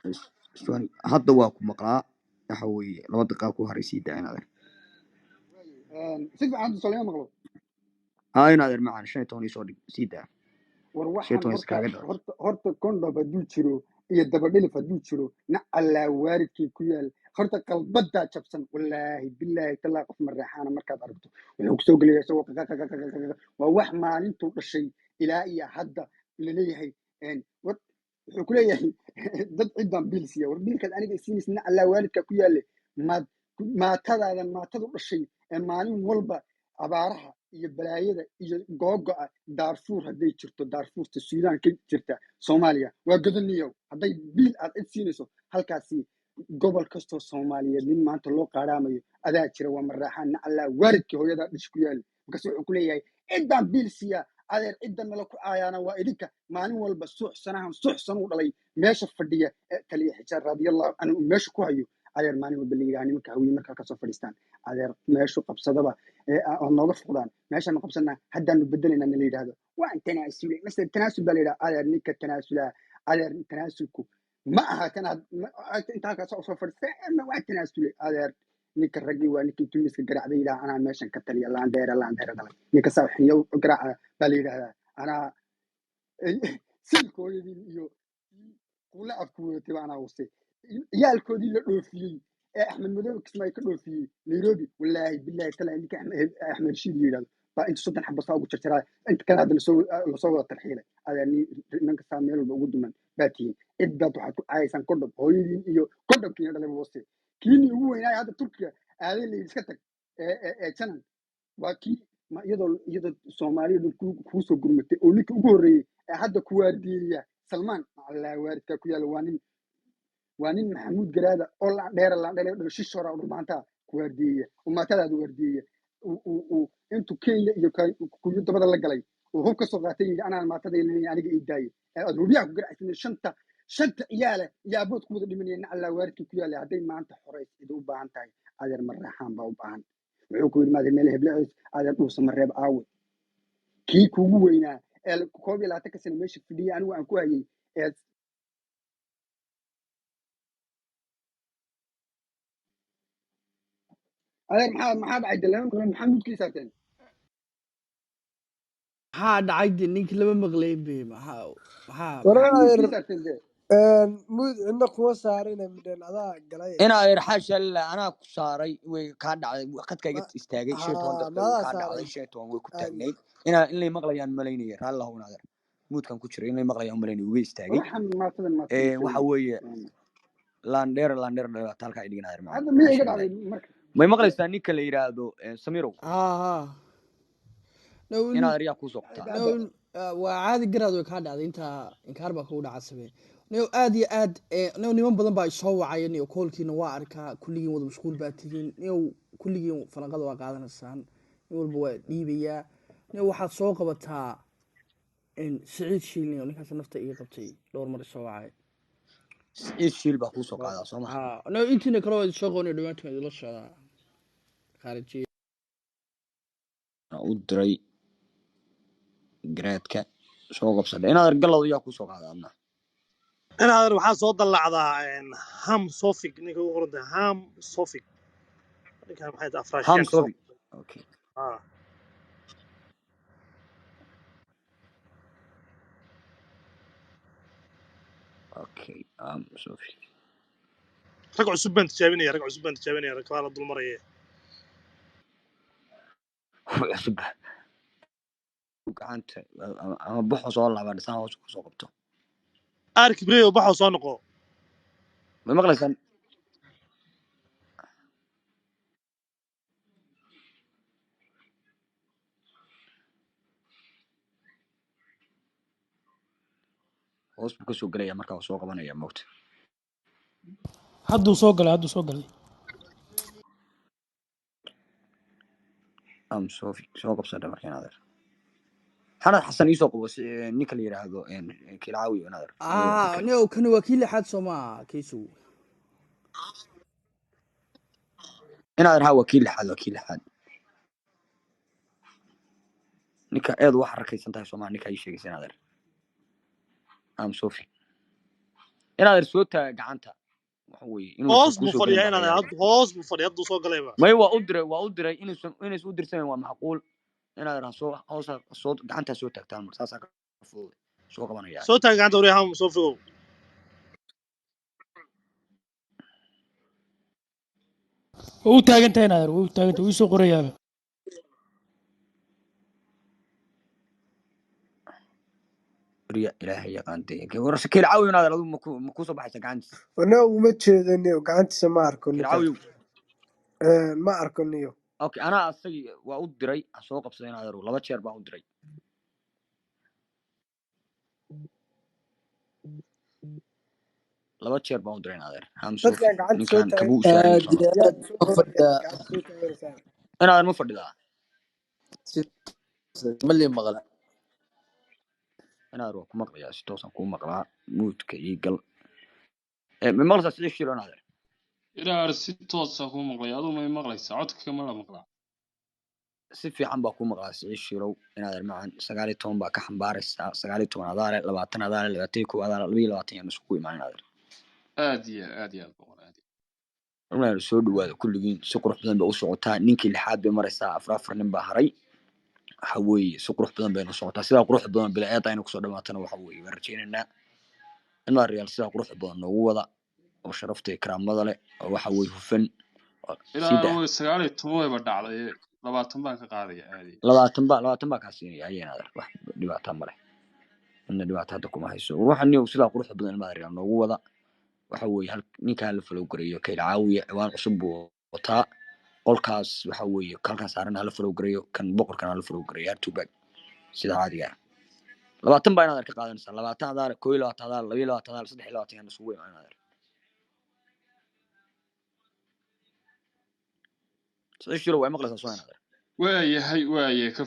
hadda waa ku maqlaa waxa weeye 2 daqiiqa ku haray siida inaadeer si fiican hadda solima maqlo inaadeer macaan 15 ii soo dhig siida war waxaan 15 kaaga dhacay horta kondhob hadduu jiro iyo dabadhilif hadduu jiro nacallaa waalidkii ku yaal horta qalbadaa jabsan wallaahi bilaahi tallaa qof mareexaana markaad aragto wuxuu kusoo gelaya isagoo waa wax maalintuu dhashay ilaa iyo hadda laleeyahay wuxuu ku leeyahay dad ciddaan biil siiya war biilkaad aniga siinaysa nacallaa waalidkaa ku yaalle maatadaadan maatadu dhashay ee maalin walba abaaraha iyo balaayada iyo googo'a daarfuur hadday jirto daarfuurta suudaan ka jirta soomaaliya waa godaniyow hadday biil aad cid siinayso halkaasi gobol kastoo soomaaliyeed nin maanta loo qaadhaamayo adaa jira waa maraaxaan nacallaa waalidkii hooyadaa dhish ku yaali markaas wuxuu ku leeyahay ciddaan biil siiyaa adeer cidda nala ku caayaana waa idinka maalin walba suuxsanuu dhalay meesha fadhiya taliya xijaar raadiyallahu canhu meesha ku hayo adeer maalin walba la yidhaha nimanka hawiye markaa kasoo fadhiistaan adeer meeshu qabsadaba ood nooga fuqdaan meeshaanu qabsanaa haddaanu bedelayna na la yidhahdo waan tanaasule masala tanaasul baa la yidhaha adeer ninka tanaasulaa adeer tanaasulku ma aha kanaad inta halkaas usoo fadhiista waa tanaasule adeer ninka raggii waa ninkii tumiska garacda yidhaha anaa meeshan ka taliya laandheere dhalay ninka saa xiyo garaaca baa la yidhahdaa anaa silkooyadii iyo kula afku wadatay baa anaa wase ciyaalkoodii la dhoofiyey ee axmed madoobe kismaayo ka dhoofiyey nairobi wallaahi bilaahi tala ninka axmed rashiid la yidhahdo baa inta 3 xaba saa ugu jarjaraa inta kale hadda lasoo wada tarxiilay adeer nimanka saa meel walba ugu duman baa tihiin cid baad waxaad ku caayaysaan kodhob hooyadiin iyo kodhobkiina dhalay wase kiinii ugu weynaaya hadda turkiga aaday la iska tag janan waa kii iyadoo soomaaliya dhan kuu soo gurmatay oo ninka ugu horreeyey ee hadda ku waardiyeya salmaan allaa waalidkaa ku yaala waa nin maxamuud garaada oo laandheere shishora dhulmaantaa ku waardiyeya umaatadaada waardiyeya intuu kenya iyo kuyo dabada la galay oo hub ka soo qaatay yidhi anaan maatadayna aniga ii daaye aad hubiyaha ku garacsan shanta ciyaale iyo abood ku wada dhimanaya nacallaa waalidkii ku yaala hadday maanta xorays cid u baahan tahay adeer marraxaan baa u baahan wuxuu ku yidhi maade meel heblecoys adeer dhuusa mareeb aawe kii kuugu weynaa ee 21 sano meesha fidhiyay anigu aan ku hayay ee adeer maxaa dhacay dalaan kale maxaa mudkii saarteen maxaa dhacay de ninkii lama maqlayn be maxaa maxaa mudkii saarteen de mud cidna kuma saarina midhan adaa galay ina adeer xaasha lillah anaa ku saaray way kaa dhacday khadka iga istaagay 15 daqiiqo way kaa dhacday 15 way ku taagnayd in lay maqlayaan malaynaya raallah una adeer muudkan ku jiray in lay maqlayaan malaynaya way istaagay waxaan maatadan waxa weeye laandheer talka ay dhigin adeer hadda miya iga dhacday marka may maqlaysaa ninka la yiraahdo Samirow in adeer yaa ku soo qabtaa waa caadi garaad way kaa dhacday inta inkaar baa kugu dhaca samee niyo aad iyo aad niyo niman badan baa soo wacaya niyo koolkiina waa arkaa kulligiin wada mashquul baa tihiin niyo kulligiin falanqada waa qaadanaysaan nin walba waa dhiibayaa niyo waxaad soo qabataa Siciid Shiil niyo ninkaas nafta iga qabtay dhowr mar soo wacay Siciid Shiil baa ku soo qaadaa soo ma niyo intiina kale waa soo qoonay dhamaantood idila socdaa khaarijiye u diray garaadka soo qabsaday in adeer galowda yaa ku soo qaadaa adna in adeer waxaa soo dallacdaa ham sofig ninka ugu qoranta ham sofig ninkan maxay tahay afraashiya ham sofig okay okay sofig rag cusub baan tijaabinaya rag kala dul maraya cusub gacanta ama buxo soo laaban san hoos ku soo qabto arkibrey buxo soo noqo ma maqlaysan hoos buu ka soo galaya markaa soo qabanaya moogta hadduu soo galay sofi soo qabsada markaan adeer xanad xasan isoo qabo ninka la yiraahdo kilaawi adeer niyo kan waa kii lixaad Soomaa kiisu in adeer ha wakiil lixaad ninka eed wax rakaysan tahay Soomaa ninka ay sheegaysan adeer sofi in adeer soo taa gacanta waxa weeye inuu hoos buu fadhiyaa in adeer hoos buu fadhiyaa hadduu soo galayba may waa u diray inuu u dirsan waa macquul in adeer soo gacanta soo taagtaan mar saasa ka fudud soo qabanaya soo taag gacanta wariyaham soo fogow u taagantahay in adeer u taagantahay uu soo qorayaa ilaahay yaqaantay warsh kilaawi in adeer ma ku soo baxaysa gacanta wana uma jeedaniyo gacantiisa ma arko kilaawi ma arko niyo okay ana asagi waa u diray soo qabsaday in adeer laba jeer baan u diray laba jeer baan u diray in adeer ninkan kabu saaray in adeer ma fadhidaa ملي مغلا in adeer waa ku maqlayaa si toosan kuu maqlaa muudka iyo gal ma maqlaysaa sida shiro in adeer ilaa si toosa kuu maqlaya aduu may maqlaysaa codka ma la maqlaa si fiican baa ku maqlaa sida shirow in adeer macaan 19 baa ka xambaaraysaa 19 adaare 20 adaare 21 adaare 22 yan isku imaan adeer aad iyo boqor aad runaa soo dhawaada kulligiin si qurux badan bay u socotaa ninkii lixaad bay maraysaa afar nin baa haray waxa weeye si qurux badan bay u socotaa sida qurux badan bila eed aynu ku soo dhamaatana waxa weeye waan rajaynaynaa in la real sida qurux badan noogu wada oo sharafta iyo karaamada leh oo waxa weeye hufan ilaa 19 wayba dhacday 20 baan ka qaadaya aadi 20 baa ka siinaya ayeen adeer wax dhibaato ma leh inna dhibaato hadda kuma hayso waxaan niyo sida qurux badan ma real noogu wada waxa weeye ninka la follow gareeyo kilaawi waan cusub buu wataa qolkaas waxa weeye kalkan saaran la follow gareeyo kan boqorkan la follow gareeyo artubag sida caadiga 20 baa inaad ka qaadanaysaa 20 adaar 21 adaar 22 adaar 23 yan isugu imaan adeer soo shiro way maqlaysaa soo adeer waayahay ka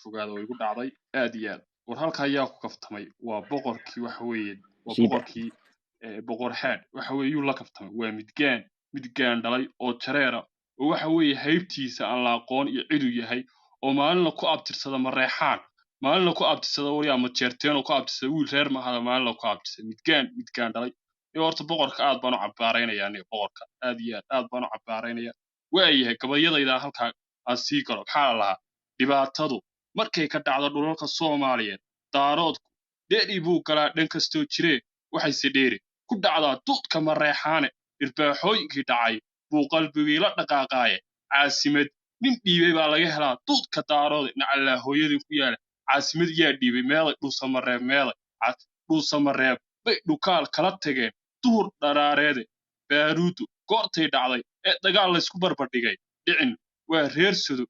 fogaada way igu dhacday aad iyo aad war halka ayaa ku kaftamay waa boqorkii waxa weeye waa boqorkii boqor xaad waxa weeye uu la kaftamay waa midgaan dhalay oo jareera oo waxa weeye haybtiisa aan la aqoon iyo cid uu yahay oo maalin ku abtirsada mareexaan maalin la ku abtisada waryaa ma jeerteen oo ku abtisada wiil reer mahada maalin la ku abtisada midgaan dhalay iyo horta boqorka aad baan u cabbaaraynayaa aniga boqorka aad iyo aad baan u cabbaaraynayaa waayahay gabayadayda halkaa aan sii galo maxaa la lahaa dhibaatadu markay ka dhacdo dhulalka Soomaaliyeed daaroodku dheeri buu galaa dhan kastoo jiree waxayse dheeri ku dhacdaa duudka mareexaane irbaaxooyinkii dhacay buu qalbigii la dhaqaaqaaye caasimad nin dhiibay baa laga helaa duudka daaroode nacallaa hooyadii ku yaala caasimad yaa dhiibay meelay dhuusamareeb meelay dhuusamareeb bay dhukaal kala tageen duhur dharaareede baaruudu goortay dhacday ee dagaal laysku barbardhigay dhicin waa reer sudo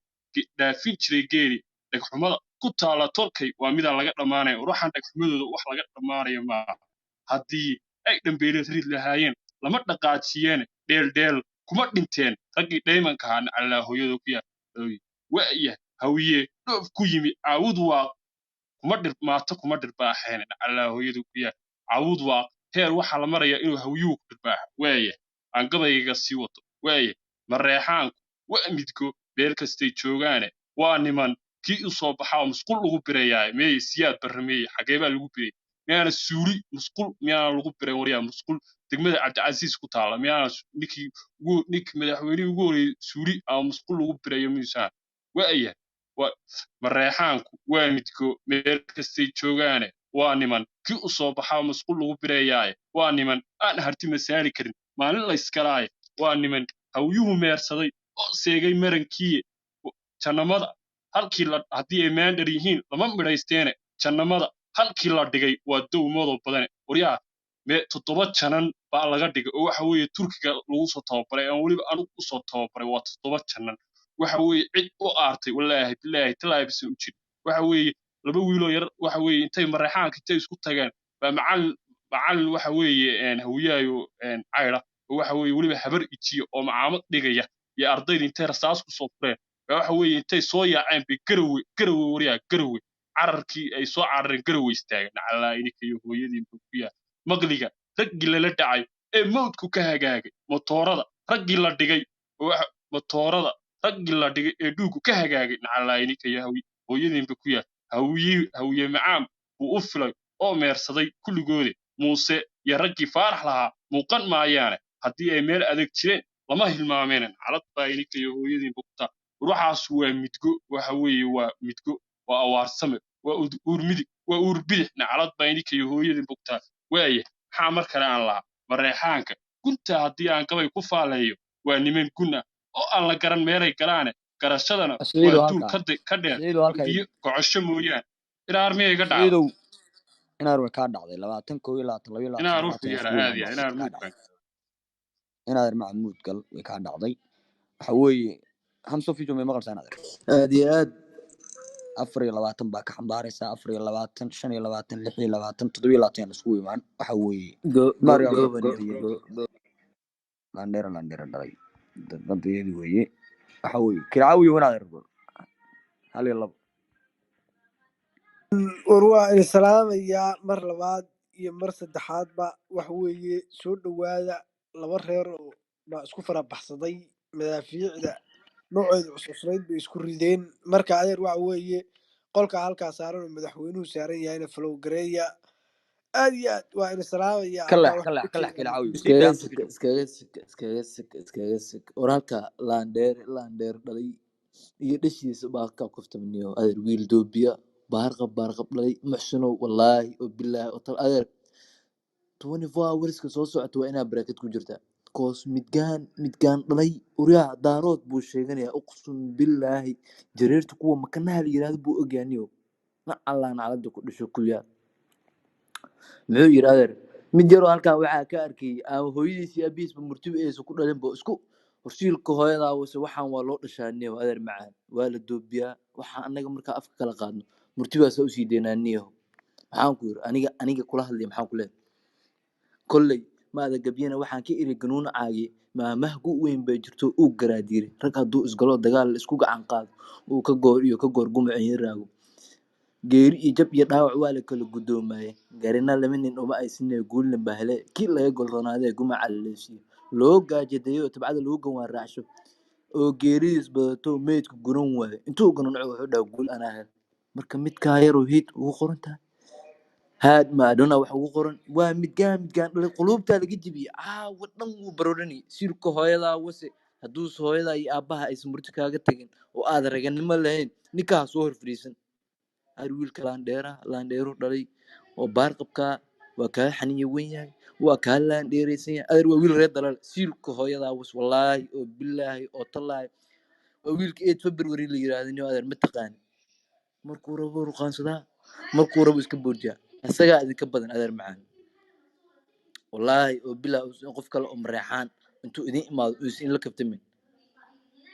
dhaafin jiray geeli dhagxumada ku taala tolkay waa midaan laga dhammaanaya ruuxan dhagxumadooda wax laga dhammaanaya maaha haddii ay dhambeelad rid lahaayeen lama dhaqaajiyeene dheeldheel kuma dhinteen raggii dhaymanka ahaa nacallaa hooyada ku yaal wa'ya hawiye dhoof ku yimi caawud waa maato kuma dhirbaaxeen nacallaa hooyada ku yaal caawud waa heer waxaa la maraya inuu hawiyuhu ku dhirbaaxo waaya aan gabayga sii wato waaya mareexaanku waa midgo meel kastay joogaane waa niman kii u soo baxa oo musqul lagu birayaa meey siyaad barrameey xagee baa lagu biray miyaana suuri musqul miyaana lagu biray waryaa musqul degmada cabdicasiis ku taala miyaana ninkii madaxweynihii ugu horreeyey suuri ama musqul lagu birayo miisaan waaya mareexaanku waa midgo meel kastay joogaane waa niman kii u soo baxa oo musqul lagu birayaaye waa niman aan harti masaari karin maalin layskalaaye waa niman hawyuhu meersaday oo seegay marankiiye jannamada halkii haddii ay maandhar yihiin lama midhaysteene jannamada halkii la dhigay waa dowmadoo badane waryaa 7 janan baa laga dhigay oo waxa weeye turkiga lagu soo tababaray aan weliba anugu u soo tababaray waa 7 janan waxa weeye cid u aartay wallaahi bilaahi talaahi bisan u jir waxa weeye laba wiiloo yar waxa weeye intay mareexaanka intay isku tageen baa macallin waxa weeye hawiyaayo cayra oo waxa weeye weliba habar ijiyo oo macaamad dhigaya iyo ardayda intay rasaas ku soo fureen waxa weeye intay soo yaaceen bay garawe waryaa garawe cararkii ay soo carareen garawe istaageen nacallaa ininka iyo hooyadii ku yaal maqliga raggii lala dhacay ee mawdku ka hagaagay motoorada raggii la dhigay motoorada raggii la dhigay ee dhuugu ka hagaagay nacallaa ininka iyo hooyadiinba ku yaal hawiye macaam buu u filay oo meersaday kulligoode muuse iyo raggii faarax lahaa muuqan maayaane haddii ay meel adag jireen lama hilmaameen nacalad baa ininka iyo hooyadiinba ku taa ruuxaas waa midgo waxa weeye waa midgo waa awaarsame waa uurmidig waa uurbidix nacalad baa ininka iyo hooyadiinba ku taa waaya maxaa mar kale aan lahaa mareexaanka gunta haddii aan gabay ku faaleeyo waa niman gun ah oo aan la garan meelay galaane garashadana waa duul ka dheer biyo gocosho mooyaan inaa armiyay ga dhacdo inaar way kaa dhacday 20 inaar wuxuu yaraa aadiya inaar muudkan inaar macmuud gal way kaa dhacday waxa weeye hamso fijo may maqalsaan aad iyo aad 24 baa ka xambaaraysa 24 25 26 27 la isku imaan waxa weeye landheera dhalay dadbadiyadii weeye waxa weeye kiraawi wanaad arko hal iyo labo war waa in salaamayaa mar labaad iyo mar saddexaadba waxa weeye soo dhowaada laba reer oo baa isku farabaxsaday madaafiicda nooceedu cusubsanayd bay isku rideen marka adeer waxa weeye qolka halkaa saaran oo madaxweynuhu saaran yahayna flow gareeya aad iyo aad waa in salaamaya iskaga sik wararka laandheer dhalay iyo dhashiisa baa ka kuftamniyo adeer wiil doobiya baarqab dhalay muxsinow wallaahi oo bilaahi oo tal adeer 24 hours ka soo socota waa inaa bracket ku jirta koos midgaan dhalay uryaa daarood buu sheeganayaa uqsun bilaahi jareerta kuwa makanaha la yiraahdo buu ogyaaniyo nacallaan calada ku dhasho kulyaa muxuu yiri adeer mid yaro halkaa waxaa ka arkay hooyadiis iyo abiisba murtiba aysan ku dhalin bo isku horsiilka hooyadaa wase waxaan waa loo dhashaaniyo adeer macaan waa la doobiyaa waxaan anaga markaa afka kala qaadno murtibaasa usii deynaaniyo maxaan ku yiri aniga kula hadlaya maxaan ku leeyahay kolley maada gabyana waxaan ka iri ganuun caagi maamahgu weyn bay jirto uu garaadiire rag hadduu isgalo dagaal isku gacan qaado uu ka goor gumacin raago geeri iyo jab iyo dhaawac waa la kala gudoomaye garina lama nin uma aysinay guulna bahle kii laga golronaadee gumaca laleesiyo loo gaajadeeyo tabcada lagu gawaan raacsho oo geeridiis badato meydku guran waaye intuu ganuunaco wuxuu dhaha guul anaa hel marka midkaa yaroo hiid ugu qoran tahay haad maadhona wax ugu qoran waa midgaan dhalay quluubtaa laga jebiyey caawa dhan wuu baroorani sirka hooyadaa wase hadduuse hooyadaa iyo aabbaha aysan murti kaaga tagin oo aad raganimo lahayn ninkaa soo hor fadhiisan ar wiilka laandheeru dhalay oo baarqabkaa waa kaa xaniya wen yahay waa kaa laandheeraysan yahay adeer waa wiil reer dalal sirka hooyadaa was wallaahi oo bilaahi oo tallaahi waa wiilka 8 February la yiraahdo nin adeer ma taqaan markuu rabo ruqaansadaa markuu rabo iska boordiyaa isagaa idinka badan adeer macaan wallaahi oo bilaahi qof kale oo mareexaan intuu idin imaado oo in la kabtamin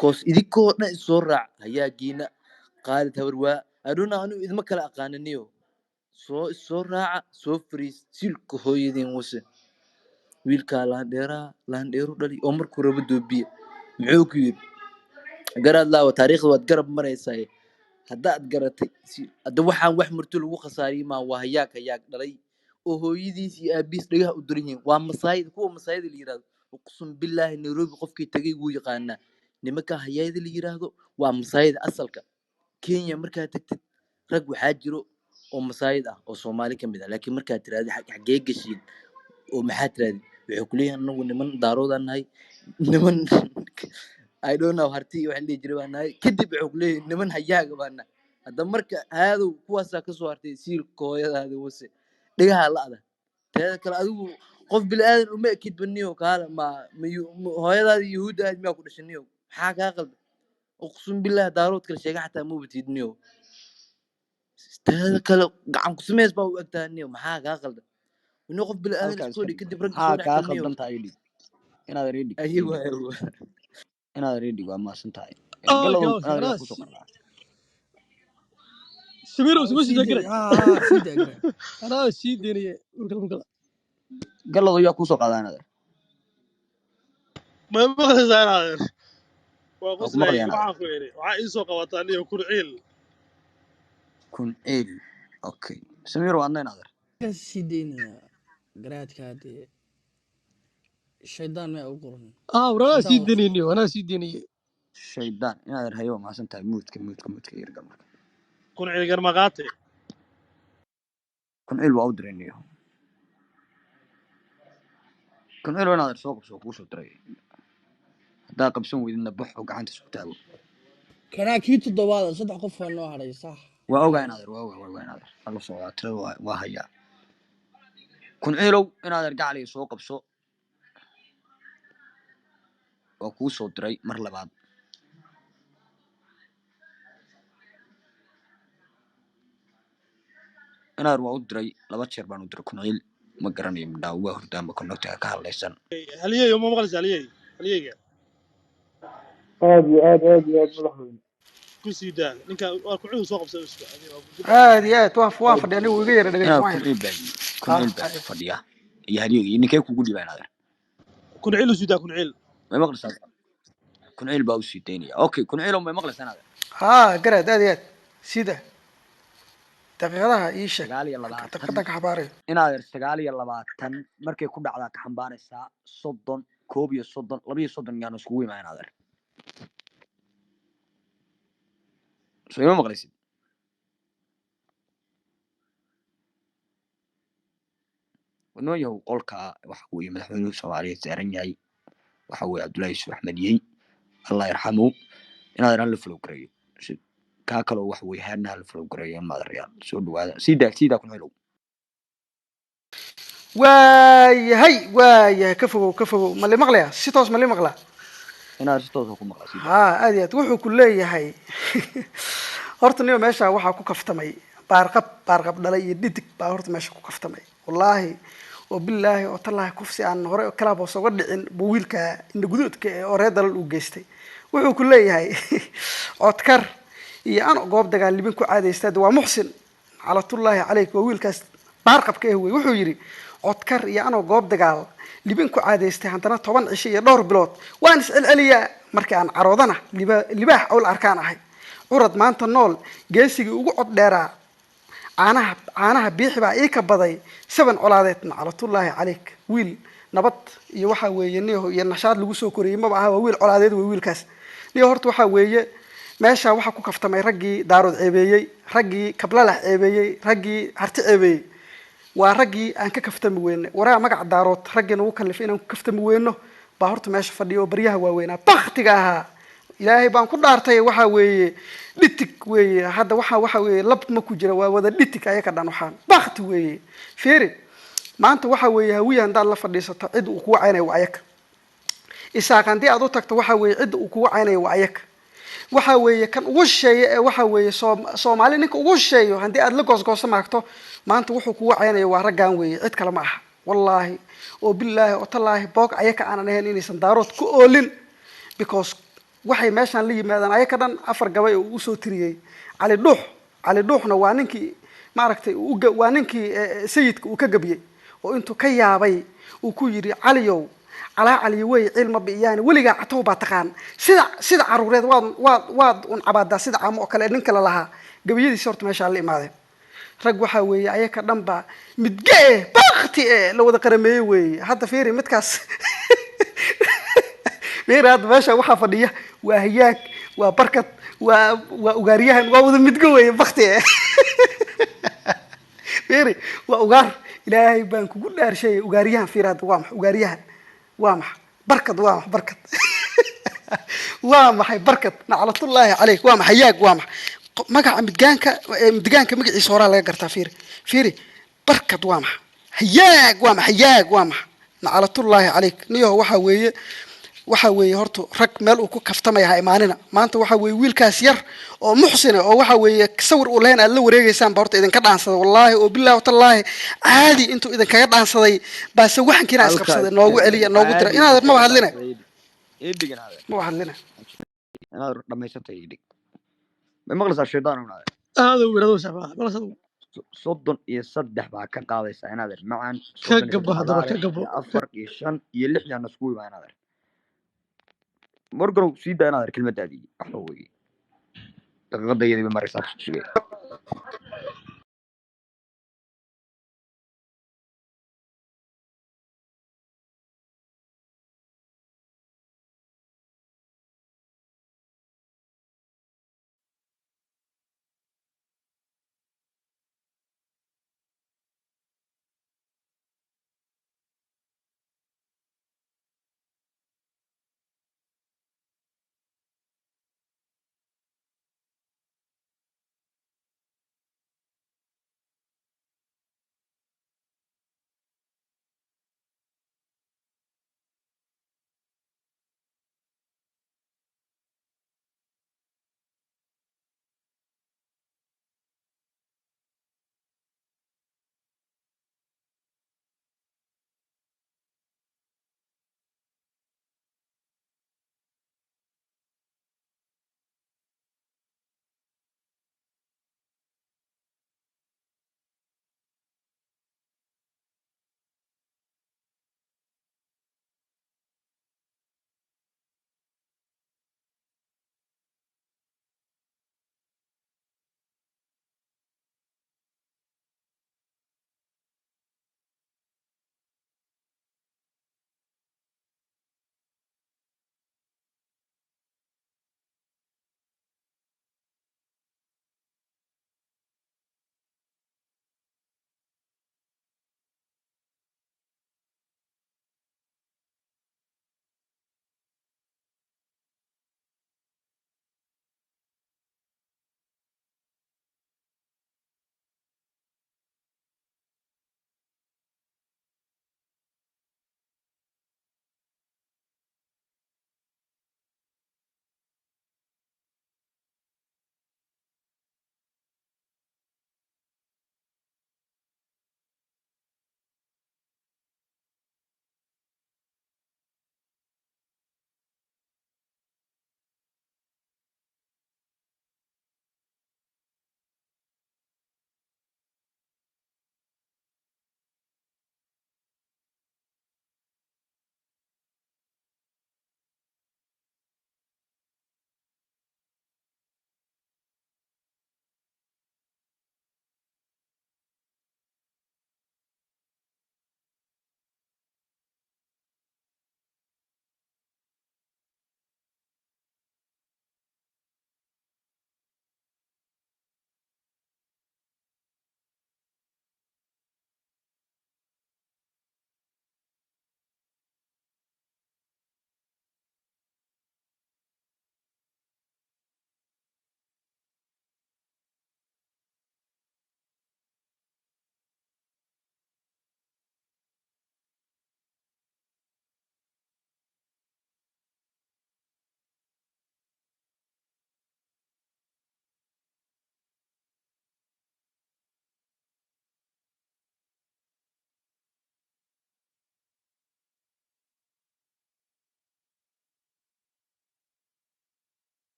koos idinkoo dhan isoo raac hayaagiina qaalid habar waa adhuna anigu idima kala aqaananiyo soo raaca soo fariis silka hooyadeen wase wiilkaa laandheeru dhali oo markuu rabo doobiye muxuu ku yiri garaad laawa taariikhda waad garab maraysaa haddaad garatay hadda waxaan wax murto lagu khasaariyey maa waa hayaag dhalay oo hooyadiis iyo aabiis dhagaha u duran yihiin waa masaayida kuwa masaayida la yiraahdo uqsum billaahi nairobi qofkii tagay wuu yaqaanaa nimanka hayaayada la yiraahdo waa masaayida asalka kenya markaad tagtid rag waxaa jiro oo masaayid ah oo soomaali ka mid ah laakiin markaad tiraahdo xaggee gashiin oo maxaa tiraahdi waxay ku leeyihiin anagu niman daaroodaan nahay niman I don't know harti waxaan dhihi jiray baan nahay kadib waxay ku leeyihiin niman hayaaga baan nahay hadda marka haadow kuwaasaa kasoo hartay siilka hooyadaada wase dhagaha la'da teeda kale adigu qof bilaadan uma ekid baniyo kaala hooyadaada yahuudda aad miyaa ku dhashaniyo maxaa kaa qalda uqsum billah daarood kale sheega xataa ma batidniyo teeda kale gacan ku sameys baa u egtaaniyo maxaa kaa qalda inuu qof bilaadan halkaa isku iska dhig dhig kadib rag maxaa soo kaa dhexgalniyo khaldan tahay idhig inaad reedig ayago inaad reedig waa maasan tahay اه galadow قاوس inaad reedig خلاص kusoo qarnaa سمير وسمير sii سيدا day قرا sii daa garaa انا سيدني وركل galadow yaa kusoo qaadaa inaad ما مقلس انا waa ku وقصلي maqlayaan waxaan ku yiri waxa ii soo qabataan iyo kurciil kun ceel okay samiir waa adnayn adeer kan sii deynayaa garaadkaa dee shaydaan mea u qoran اه ورانا shaydaan waa سيدني وانا سيدني shaydaan inaad hayo waa maasan tahay muudka yargal marka kurciil garmaqaate kun ceel waa u dirayniyo kun ceel waa inaad soo qabso kuu soo diray haddaa qabsan weydina bax oo gacanta isku taago kanaa kii toddobaada 3 qof waa noo hadhay sax waa ogaa inaadeer waa inaadeer alla socdaa tirada waa hayaa kun ceelow inaadeer gacaliga soo qabso waa kuu soo diray mar labaad inaadeer waa u diray 2 jeer baan u diray kun ceel ma garanayo midhaa waa hordaanba connectiga ka hadlaysan haliyey ma maqlaysa haliyeyga aad iyo aad madaxweyne ku sii daa ninka waa kurciil soo qabsay isku aad iyo aad waan fadhiya anigu iga yara dhegeyso inaad waan kun yara ceel baa fadhiya iyo haliyeyga iyo ninkee kugu dhibaa inaadeer kurciil u sii daa kurciil may maqlaysaa kun ceel baa u sii daynaya okay kun ceelow may maqlaysaa inaadeer haa garaad aad iyo aad sida daqiiqadaha ii sheeg 9 daqiiqadan ka xabaarayo inaadeer 9 markay ku dhacdaa ka xambaaraysaa 30 31 32 yaan iskugu imaan inaadeer soo ima maqlaysid wadnoo yahow qolka waxa weeye madaxweynuhu soomaaliyeed saaran yahay waxa weeye cabdullaahi yusuf axmed yey allah yarxamu inaadeer hala flow gareeyo kaa kaloo waxa weeye heerna hala flow gareeyo in maadareyaal soo dhawaada siidaa kun ceelow waayahay ka fogow ma li maqlaya si toos ma li maqlaa inaadeer si toosa ku maqla siidaa haa aad iyo aad wuxuu ku leeyahay horta niyo meesha waxaa ku kaftamay baarqab dhalay iyo dhidig baa horta meesha ku kaftamay wallaahi oo bilaahi oo tallaahi kufsi aan hore kalaab hoos uga dhicin buu wiilka indha guduudka oo reer dalal u geystay wuxuu ku leeyahay codkar iyo aan goob dagaal libin ku caadaysta waa muxsin calatullaahi caleyk waa wiilkaas baarqabka eh wey wuxuu yidhi codkar iyo anoo goob dagaal libin ku caadaystay haddana 10 cisho iyo dhowr bilood waan iscelceliyaa markii aan caroodana libaax awl arkaan ahay curad maanta nool geesigii ugu cod dheeraa caanaha biixi baa ii ka baday 7 colaadeed naclatullaahi caleyk wiil nabad iyo waxaa weeye niyo iyo nashaad lagu soo koriyey maba aha waa wiil colaadeed wey wiilkaas niyo horta waxaa weeye meesha waxaa ku kaftamay raggii daarood ceebeeyey, raggii kablalax ceebeeyey, raggii harti ceebeeyey. waa raggii aan ka kaftami weyne waraa magaca daarood raggii nagu kallifay inaan ku kaftami weyno baa horta meesha fadhiya oo baryaha waaweynaa baktiga ahaa. ilaahay baan ku dhaartay waxa weeye dhitig weeye hadda waxa weeye lab ma ku jira waa wada dhitig ayaka dhan waxaan bakti weeye fiiri maanta waxa weeye hawiya haddaad la fadhiisato cid uu kugu caynayo waa ayaka. isaaq haddii aad u tagto waxa weeye cid uu kugu caynayo waa ayaka. waxa weeye kan ugu shisheeye ee waxa weeye Soomaali ninka ugu shisheeyo haddii aad la goosgooso maagto maanta wuxuu kugu caynayo waa raggan weeye cid kale ma aha wallaahi oo billaahi oo tallaahi boog ayaka aanan ahayn inaysan daarood ku oolin because waxay meeshaan la yimaadaan ayaka dhan 4 gabay oo u soo tiriyay cali dhuuxna waa ninkii maaragtay waa ninkii sayidka uu ka gabiyay oo intuu ka yaabay uu ku yiri caliyow cali way cilma biyaan waliga catow baa taqaan sida caruureed waad un cabaada sida caamo oo kale nin kale lahaa gabiyadiisa horta meesha la imaadeen rag waxa weeye ayaka dhanba midgee bakti la wada qarameeyay weeye hadda fiiri midkaas fiiri hadda meesha waxa fadhiya waa hiyaag waa barkad waa ugaariyahan waa wada midgo weeye bakti fiiri waa ugaar ilaahay baan kugu dhaarshay ugaariyahan fiiri hadda waa maxay ugaariyahan waa maxay barkad waa maxay barkad waa maxay barkad naclatullaahi calayk waa maxay hiyaag waa maxay magaca midgaanka magaciisa horaa laga gartaa fiiri barkad waa maxay hiyaag waa maxay hiyaag waa maxay naclatullaahi calayk niyo waxa weeye horta rag meel uu ku kaftamaya ha imaanina maanta waxa weeye wiilkaas yar oo muxsina oo waxa weeye sawir uu leen aad la wareegaysaan horta idinka dhaansada wallaahi oo billaahi tallaahi caadi intuu idinkaga dhaansaday baase waxankiina isqabsaday noogu celiya noogu dira inaad ma hadlina ma hadlina inaad dhamaysatay idhig ma maqlaysaa shaydaan unaade هذا هو هذا شباب خلاص 33 baa ka qaadaysaa inaad macaan كجبه هذا كجبه 4 iyo 5 iyo 6 yaan isku imaanaa morgan sii daa inaad kelmadaadii waxa weeye daqiiqadayadii ma maraysaa